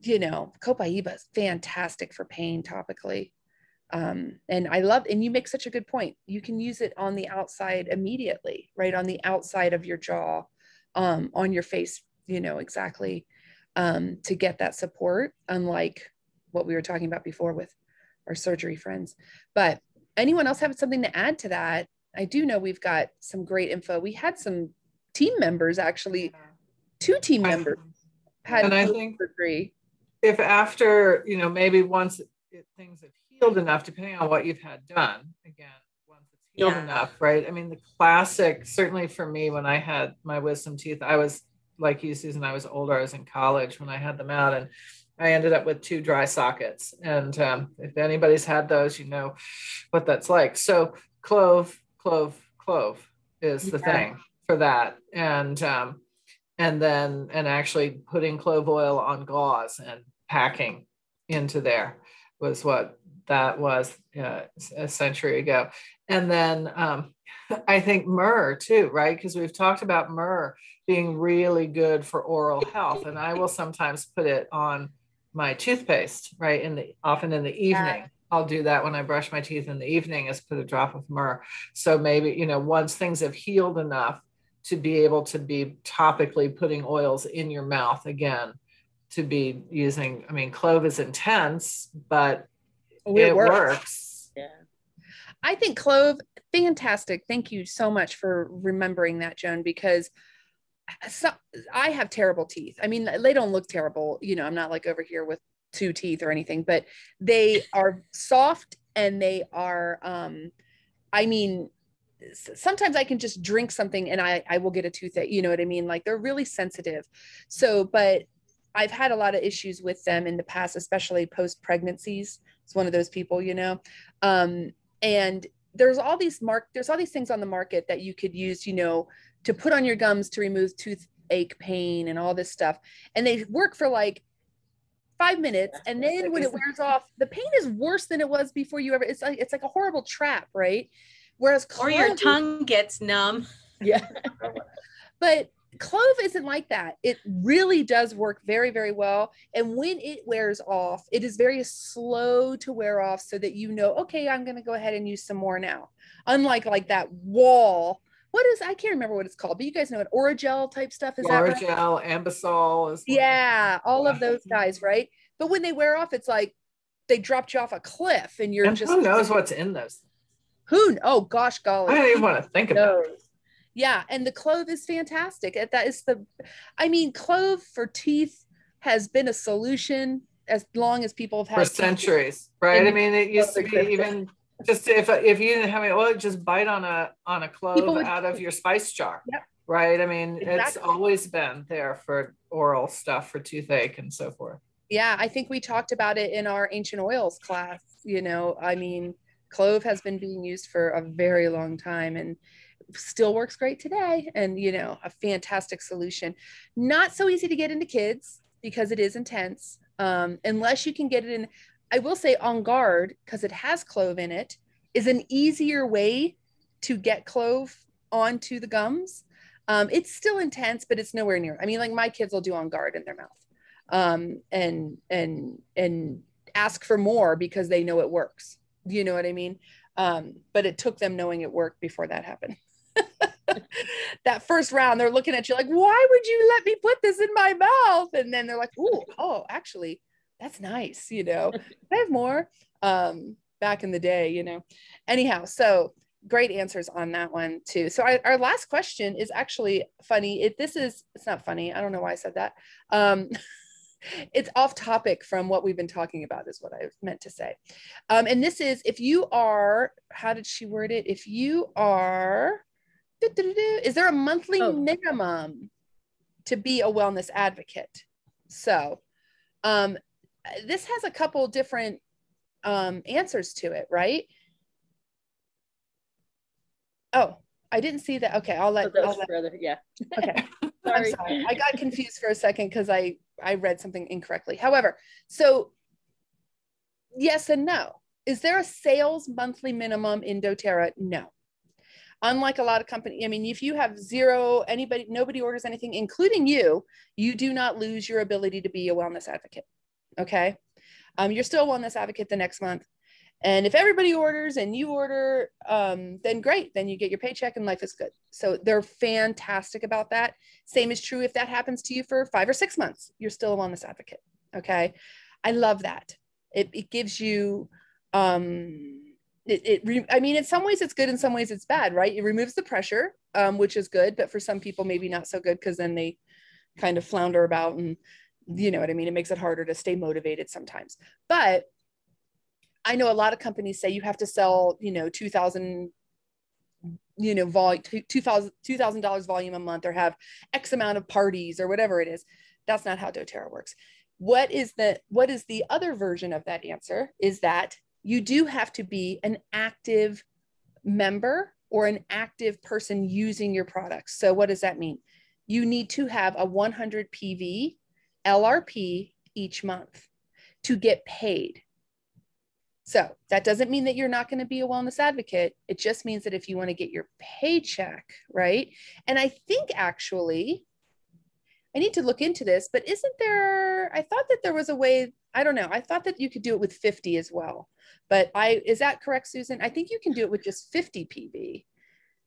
copaiba is fantastic for pain topically. And you make such a good point. You can use it on the outside immediately, right? On the outside of your jaw, on your face, exactly, to get that support, unlike what we were talking about before with our surgery friends. But anyone else have something to add to that? I do know we've got some great info. We had some team members, actually, 2 team members had and I think surgery. If after, maybe once things have healed enough, depending on what you've had done, again, once it's healed enough, right? I mean, the classic, certainly for me, when I had my wisdom teeth, I was like you, Susan, I was older, I was in college when I had them out, and I ended up with 2 dry sockets. And if anybody's had those, you know what that's like. So clove is the thing for that. And actually putting clove oil on gauze and packing into there was what that was a century ago. And then I think myrrh too, right? Because we've talked about myrrh being really good for oral health. And I will sometimes put it on my toothpaste, right? Often in the evening. I'll do that when I brush my teeth in the evening, is put a drop of myrrh. So maybe, once things have healed enough to be able to be topically putting oils in your mouth again, to be using, clove is intense, but it works. Yeah. I think clove, fantastic. Thank you so much for remembering that, Joan, because I have terrible teeth. They don't look terrible. I'm not like over here with 2 teeth or anything, but they are soft and they are, sometimes I can just drink something and I will get a toothache, you know what I mean? Like they're really sensitive. So, but I've had a lot of issues with them in the past, especially post pregnancies. It's one of those people, and there's all these things on the market that you could use, to put on your gums to remove toothache pain and all this stuff. And they work for like 5 minutes. And then when it wears off, the pain is worse than it was before you ever, it's like a horrible trap, right? Whereas clove, or your tongue gets numb. Yeah. But clove isn't like that. It really does work very, very well. And when it wears off, it is very slow to wear off so that okay, I'm going to go ahead and use some more now. Unlike like that wall. I can't remember what it's called, but you guys know it, Oragel type stuff. Is that right? Oragel, Ambisol is Yeah, all of those guys, right? But when they wear off, it's like they dropped you off a cliff and you're and just, who knows what's in those? oh gosh, golly. I don't even want to think about it. Yeah, and the clove is fantastic. That is clove for teeth has been a solution as long as people have had for centuries, right? I mean, it used to be even just if you didn't have it, just bite on a clove out of your spice jar. Yep. Right. I mean, Exactly. It's always been there for oral stuff, for toothache and so forth. Yeah, I think we talked about it in our ancient oils class. I mean, clove has been being used for a very long time and still works great today, and a fantastic solution. Not so easy to get into kids because it is intense, unless you can get it in. I will say On Guard, because it has clove in it, is an easier way to get clove onto the gums. It's still intense, but it's nowhere near. I mean, like my kids will do On Guard in their mouth, and ask for more because they know it works. Do you know what I mean? But it took them knowing it worked before that happened. That first round, they're looking at you like, why would you let me put this in my mouth? And then they're like, actually, that's nice. I have more. Back in the day, anyhow, so great answers on that one too. So our last question is actually funny. It's not funny. I don't know why I said that. It's off topic from what we've been talking about is what I meant to say. And this is, if you are, how did she word it? If you are, is there a monthly minimum to be a wellness advocate? So this has a couple different answers to it, right? Oh, I didn't see that. Okay, I'll let further. Yeah. Okay. Sorry. I'm sorry. I got confused for a second because I read something incorrectly. However, so yes and no. Is there a sales monthly minimum in doTERRA? No. Unlike a lot of companies, I mean, if you have nobody orders anything, including you do not lose your ability to be a wellness advocate. Okay. You're still a wellness advocate the next month. And if everybody orders and you order, then great, then you get your paycheck and life is good. So they're fantastic about that. Same is true if that happens to you for 5 or 6 months, you're still a wellness advocate. Okay. I love that. It gives you, I mean, in some ways it's good, in some ways it's bad, right? It removes the pressure, which is good, but for some people, maybe not so good because then they kind of flounder about and you know what I mean? It makes it harder to stay motivated sometimes. But I know a lot of companies say you have to sell, $2,000 volume a month or have X amount of parties or whatever it is. That's not how doTERRA works. What is the other version of that answer is that you do have to be an active member or an active person using your products. So what does that mean? You need to have a 100 PV LRP each month to get paid. So that doesn't mean that you're not going to be a wellness advocate. It just means that if you want to get your paycheck, right? And I think actually, I need to look into this, but isn't there, I thought that there was a way, I don't know. I thought that you could do it with 50 as well, but is that correct, Susan? I think you can do it with just 50 PV.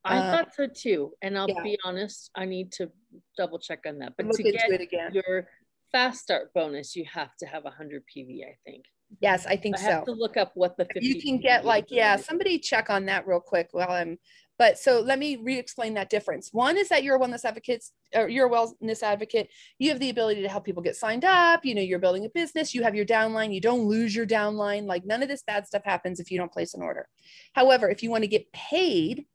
I thought so too. And I'll be honest, I need to double check on that. But to get your fast start bonus, you have to have 100 PV, I think. Yes, I think so. I have to look up what the 50 you can get somebody check on that real quick but so let me re-explain that difference. One is that you're a wellness advocate, or you're a wellness advocate. You have the ability to help people get signed up. You're building a business. You have your downline. You don't lose your downline. Like none of this bad stuff happens if you don't place an order. However, if you want to get paid,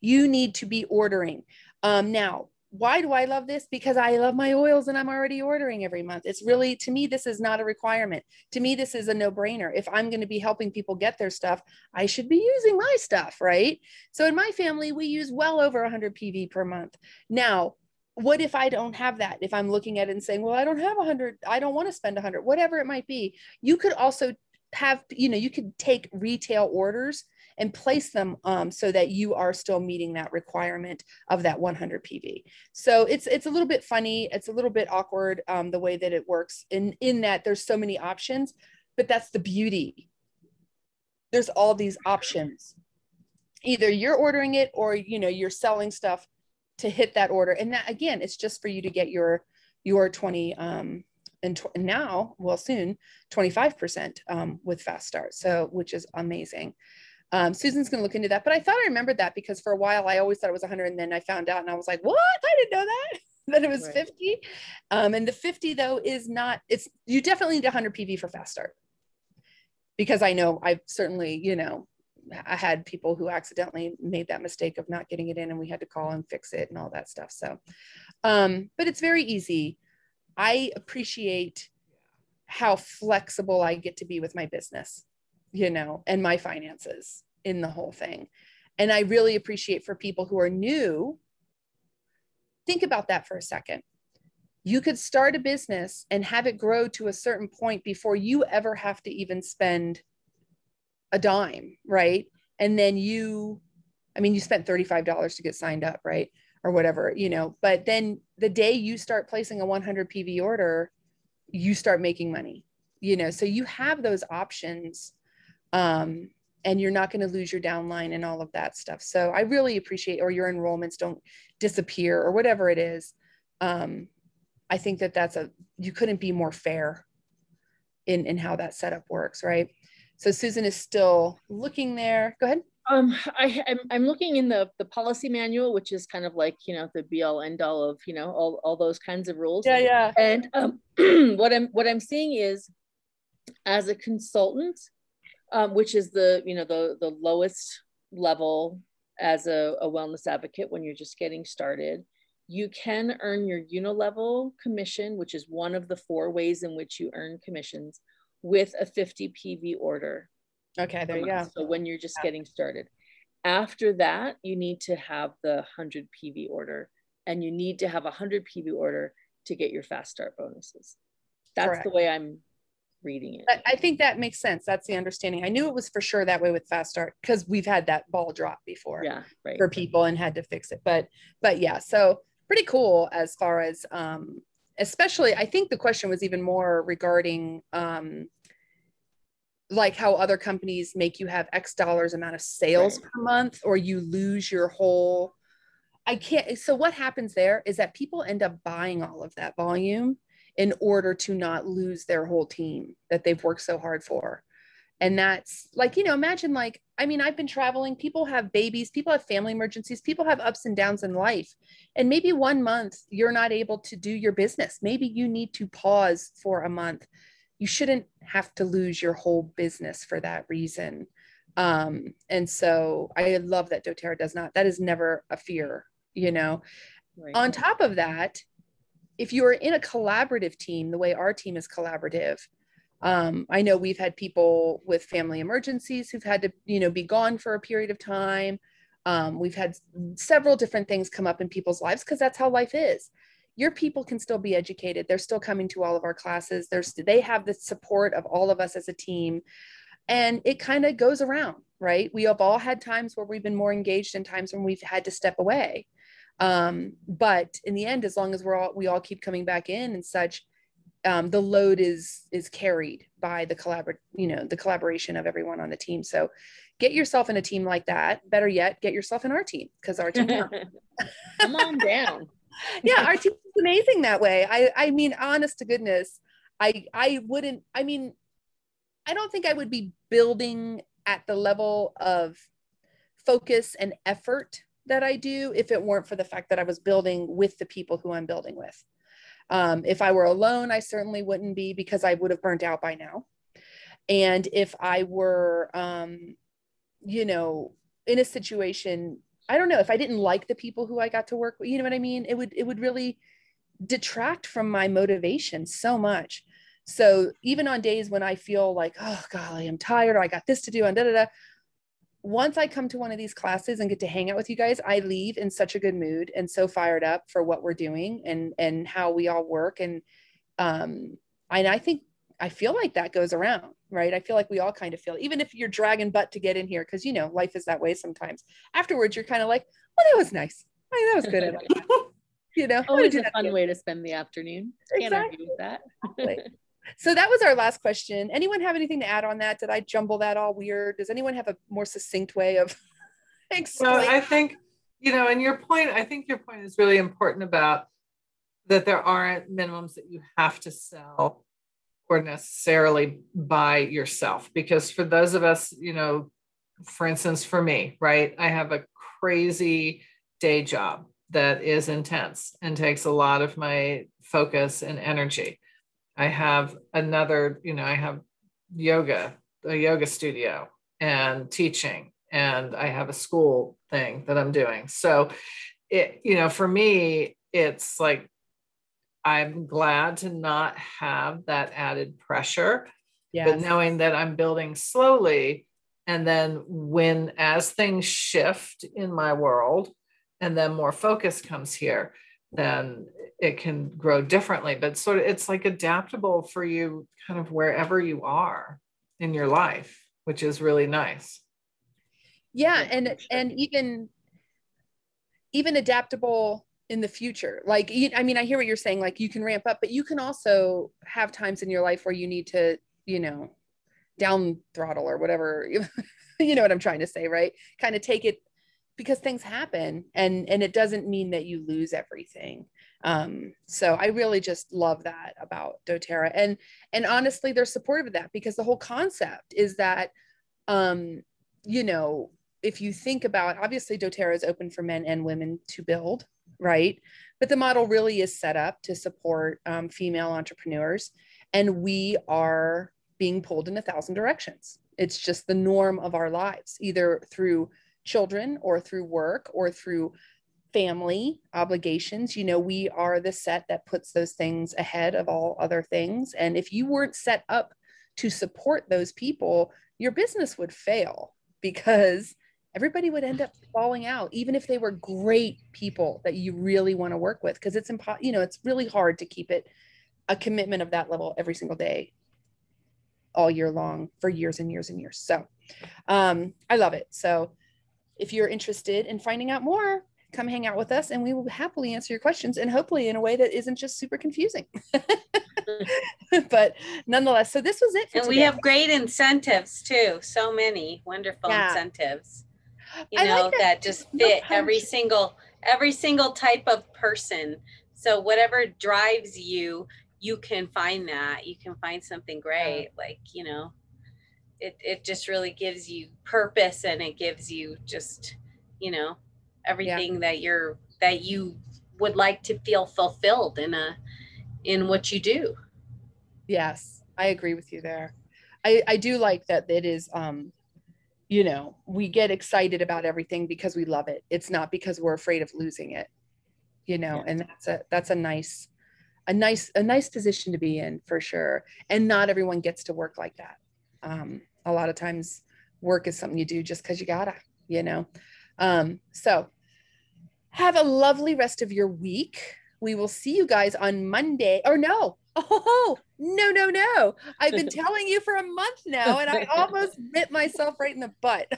you need to be ordering. Now, why do I love this? Because I love my oils and I'm already ordering every month. It's really, to me, this is not a requirement. To me, this is a no-brainer. If I'm going to be helping people get their stuff, I should be using my stuff, right? So in my family, we use well over 100 PV per month. Now, what if I don't have that? If I'm looking at it and saying, well, I don't have 100, I don't want to spend 100, whatever it might be. You could also have, you could take retail orders and place them so that you are still meeting that requirement of that 100 PV. So it's a little bit funny. It's a little bit awkward the way that it works in that there's so many options, but that's the beauty. There's all these options. either you're ordering it or, you know, you're selling stuff to hit that order. And that, again, it's just for you to get your 20, and now, well, soon 25% with Fast Start. So, which is amazing. Susan's going to look into that, but I thought I remembered that because for a while I always thought it was 100, and then I found out and I was like, what? I didn't know that. That it was Right. 50. And the 50 though is not, it's, you definitely need 100 PV for Fast Start, because I know I've certainly, you know, I had people who accidentally made that mistake of not getting it in, and we had to call and fix it and all that stuff. So, but it's very easy. I appreciate how flexible I get to be with my business, you know, and my finances in the whole thing. And I really appreciate for people who are new, think about that for a second. You could start a business and have it grow to a certain point before you ever have to even spend a dime, right? And then you spent $35 to get signed up, right? Or whatever, you know, but then the day you start placing a 100 PV order, you start making money, you know, so you have those options, and you're not going to lose your downline and all of that stuff. So I really appreciate, or your enrollments don't disappear or whatever it is. I think that you couldn't be more fair in how that setup works, right? So Susan is still looking there. Go ahead. I'm looking in the policy manual, which is kind of like, you know, the be all end all of, you know, all those kinds of rules. Yeah. And what I'm seeing is, as a consultant, which is the, you know, the lowest level as a wellness advocate when you're just getting started, you can earn your unilevel commission, which is one of the 4 ways in which you earn commissions, with a 50 PV order. Okay, there you go. So when you're just getting started. After that, you need to have the 100 PV order, and you need to have a 100 PV order to get your Fast Start bonuses. That's correct. The way I'm reading it. I think that makes sense. That's the understanding. I knew it was for sure that way with Fast Start, because we've had that ball drop before, yeah, right, for people and had to fix it. But yeah, so pretty cool as far as, especially, I think the question was even more regarding, like how other companies make you have X dollars amount of sales per month, or you lose your whole, so what happens there is that people end up buying all of that volume in order to not lose their whole team that they've worked so hard for. And that's like, you know, imagine like, I mean, I've been traveling, people have babies, people have family emergencies, people have ups and downs in life. And maybe 1 month you're not able to do your business. Maybe you need to pause for a month. You shouldn't have to lose your whole business for that reason. And so I love that doTERRA does not, that is never a fear, you know. Right. On top of that, if you're in a collaborative team, the way our team is collaborative, I know we've had people with family emergencies who've had to, you know, be gone for a period of time. We've had several different things come up in people's lives, because that's how life is. Your people can still be educated. They're still coming to all of our classes. They have the support of all of us as a team. And it kind of goes around, right? We have all had times where we've been more engaged and times when we've had to step away. But in the end, as long as we all keep coming back in and such, the load is carried by the collaboration of everyone on the team. So get yourself in a team like that. Better yet, get yourself in our team, because our team come on down. Yeah, our team is amazing that way. I mean, honest to goodness, I don't think I would be building at the level of focus and effort that I do if it weren't for the fact that I was building with the people who I'm building with. If I were alone, I certainly wouldn't be, because I would have burnt out by now. And if I were, you know, in a situation, I don't know, if I didn't like the people who I got to work with, you know what I mean? It would really detract from my motivation so much. So even on days when I feel like, oh golly, I'm tired, or I got this to do, and once I come to one of these classes and get to hang out with you guys, I leave in such a good mood and so fired up for what we're doing and how we all work. And I feel like that goes around, right? I feel like we all kind of feel, even if you're dragging butt to get in here, because, you know, life is that way sometimes. Afterwards, you're kind of like, well, that was nice. I mean, that was good. You know, always a fun way to spend the afternoon. Can't argue with that. So that was our last question. Anyone have anything to add on that? Did I jumble that all weird? Does anyone have a more succinct way of Explain. Well, I think, and I think your point is really important about that there aren't minimums that you have to sell or necessarily buy yourself. Because for those of us, for instance, for me, right, I have a crazy day job that is intense and takes a lot of my focus and energy. I have I have a yoga studio and teaching, and I have a school thing that I'm doing. So for me, it's like, I'm glad to not have that added pressure, but knowing that I'm building slowly. And then as things shift in my world and then more focus comes here, then it can grow differently. But sort of, it's like adaptable for you kind of wherever you are in your life, which is really nice. Yeah. And even adaptable in the future. Like, I mean, I hear what you're saying, like you can ramp up, but you can also have times in your life where you need to, down throttle or whatever, you know what I'm trying to say, right? Kind of take it, because things happen, and it doesn't mean that you lose everything. So I really just love that about doTERRA, and honestly, they're supportive of that, because the whole concept is that, if you think about, obviously doTERRA is open for men and women to build, right? But the model really is set up to support female entrepreneurs, and we are being pulled in 1,000 directions. It's just the norm of our lives, either through children or through work or through family obligations. We are the set that puts those things ahead of all other things. And if you weren't set up to support those people, your business would fail, because everybody would end up falling out, even if they were great people that you really want to work with, because it's it's really hard to keep it a commitment of that level every single day, all year long, for years and years and years. So I love it. So if you're interested in finding out more, come hang out with us, and we will happily answer your questions, and hopefully in a way that isn't just super confusing. But nonetheless, so this was it for and today. We have great incentives too. So many wonderful incentives, that just fit every single type of person. So whatever drives you, you can find that. You can find something great. Like, it just really gives you purpose, and it gives you just, everything that you would like to feel fulfilled in what you do. Yes, I agree with you there. I do like that it is, we get excited about everything because we love it. It's not because we're afraid of losing it, and that's a nice position to be in, for sure. And not everyone gets to work like that. A lot of times work is something you do just because you gotta, so have a lovely rest of your week. We will see you guys on Monday, or no. Oh, no. I've been telling you for a month now, and I almost bit myself right in the butt.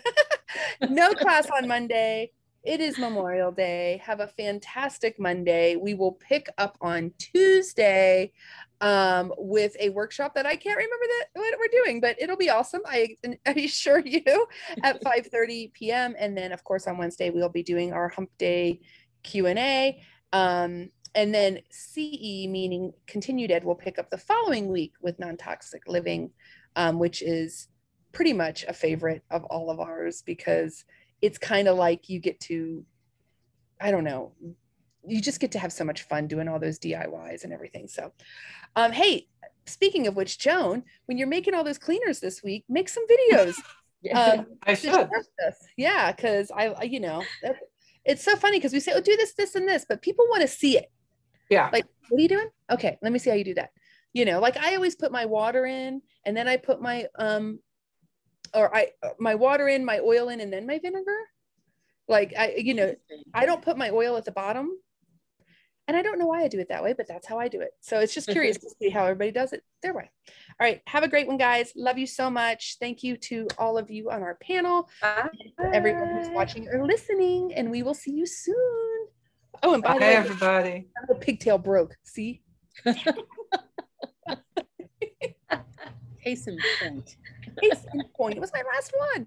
No class on Monday. It is Memorial Day. Have a fantastic Monday. We will pick up on Tuesday with a workshop that I can't remember what we're doing, but it'll be awesome. I assure you, at 5:30 p.m. And then, of course, on Wednesday, we'll be doing our Hump Day Q&A. And then CE, meaning continued ed, will pick up the following week with non-toxic living, which is pretty much a favorite of all of ours, because it's kind of like you get to, I don't know, you just get to have so much fun doing all those DIYs and everything. So, hey, speaking of which, Joan, when you're making all those cleaners this week, make some videos. I should. Yeah, because it's so funny, because we say, oh, do this, this, and this, but people want to see it. Yeah. Like, what are you doing? Okay, let me see how you do that. Like I always put my water in, and then I put my my water in, my oil in, and then my vinegar. Like I don't put my oil at the bottom, and I don't know why I do it that way, but that's how I do it. So it's just curious to see how everybody does it their way. All right, have a great one, guys. Love you so much. Thank you to all of you on our panel, everyone who's watching or listening, and we will see you soon. Oh, and by the way, everybody, the pigtail broke. See? Case in point. Case in point. It was my last one.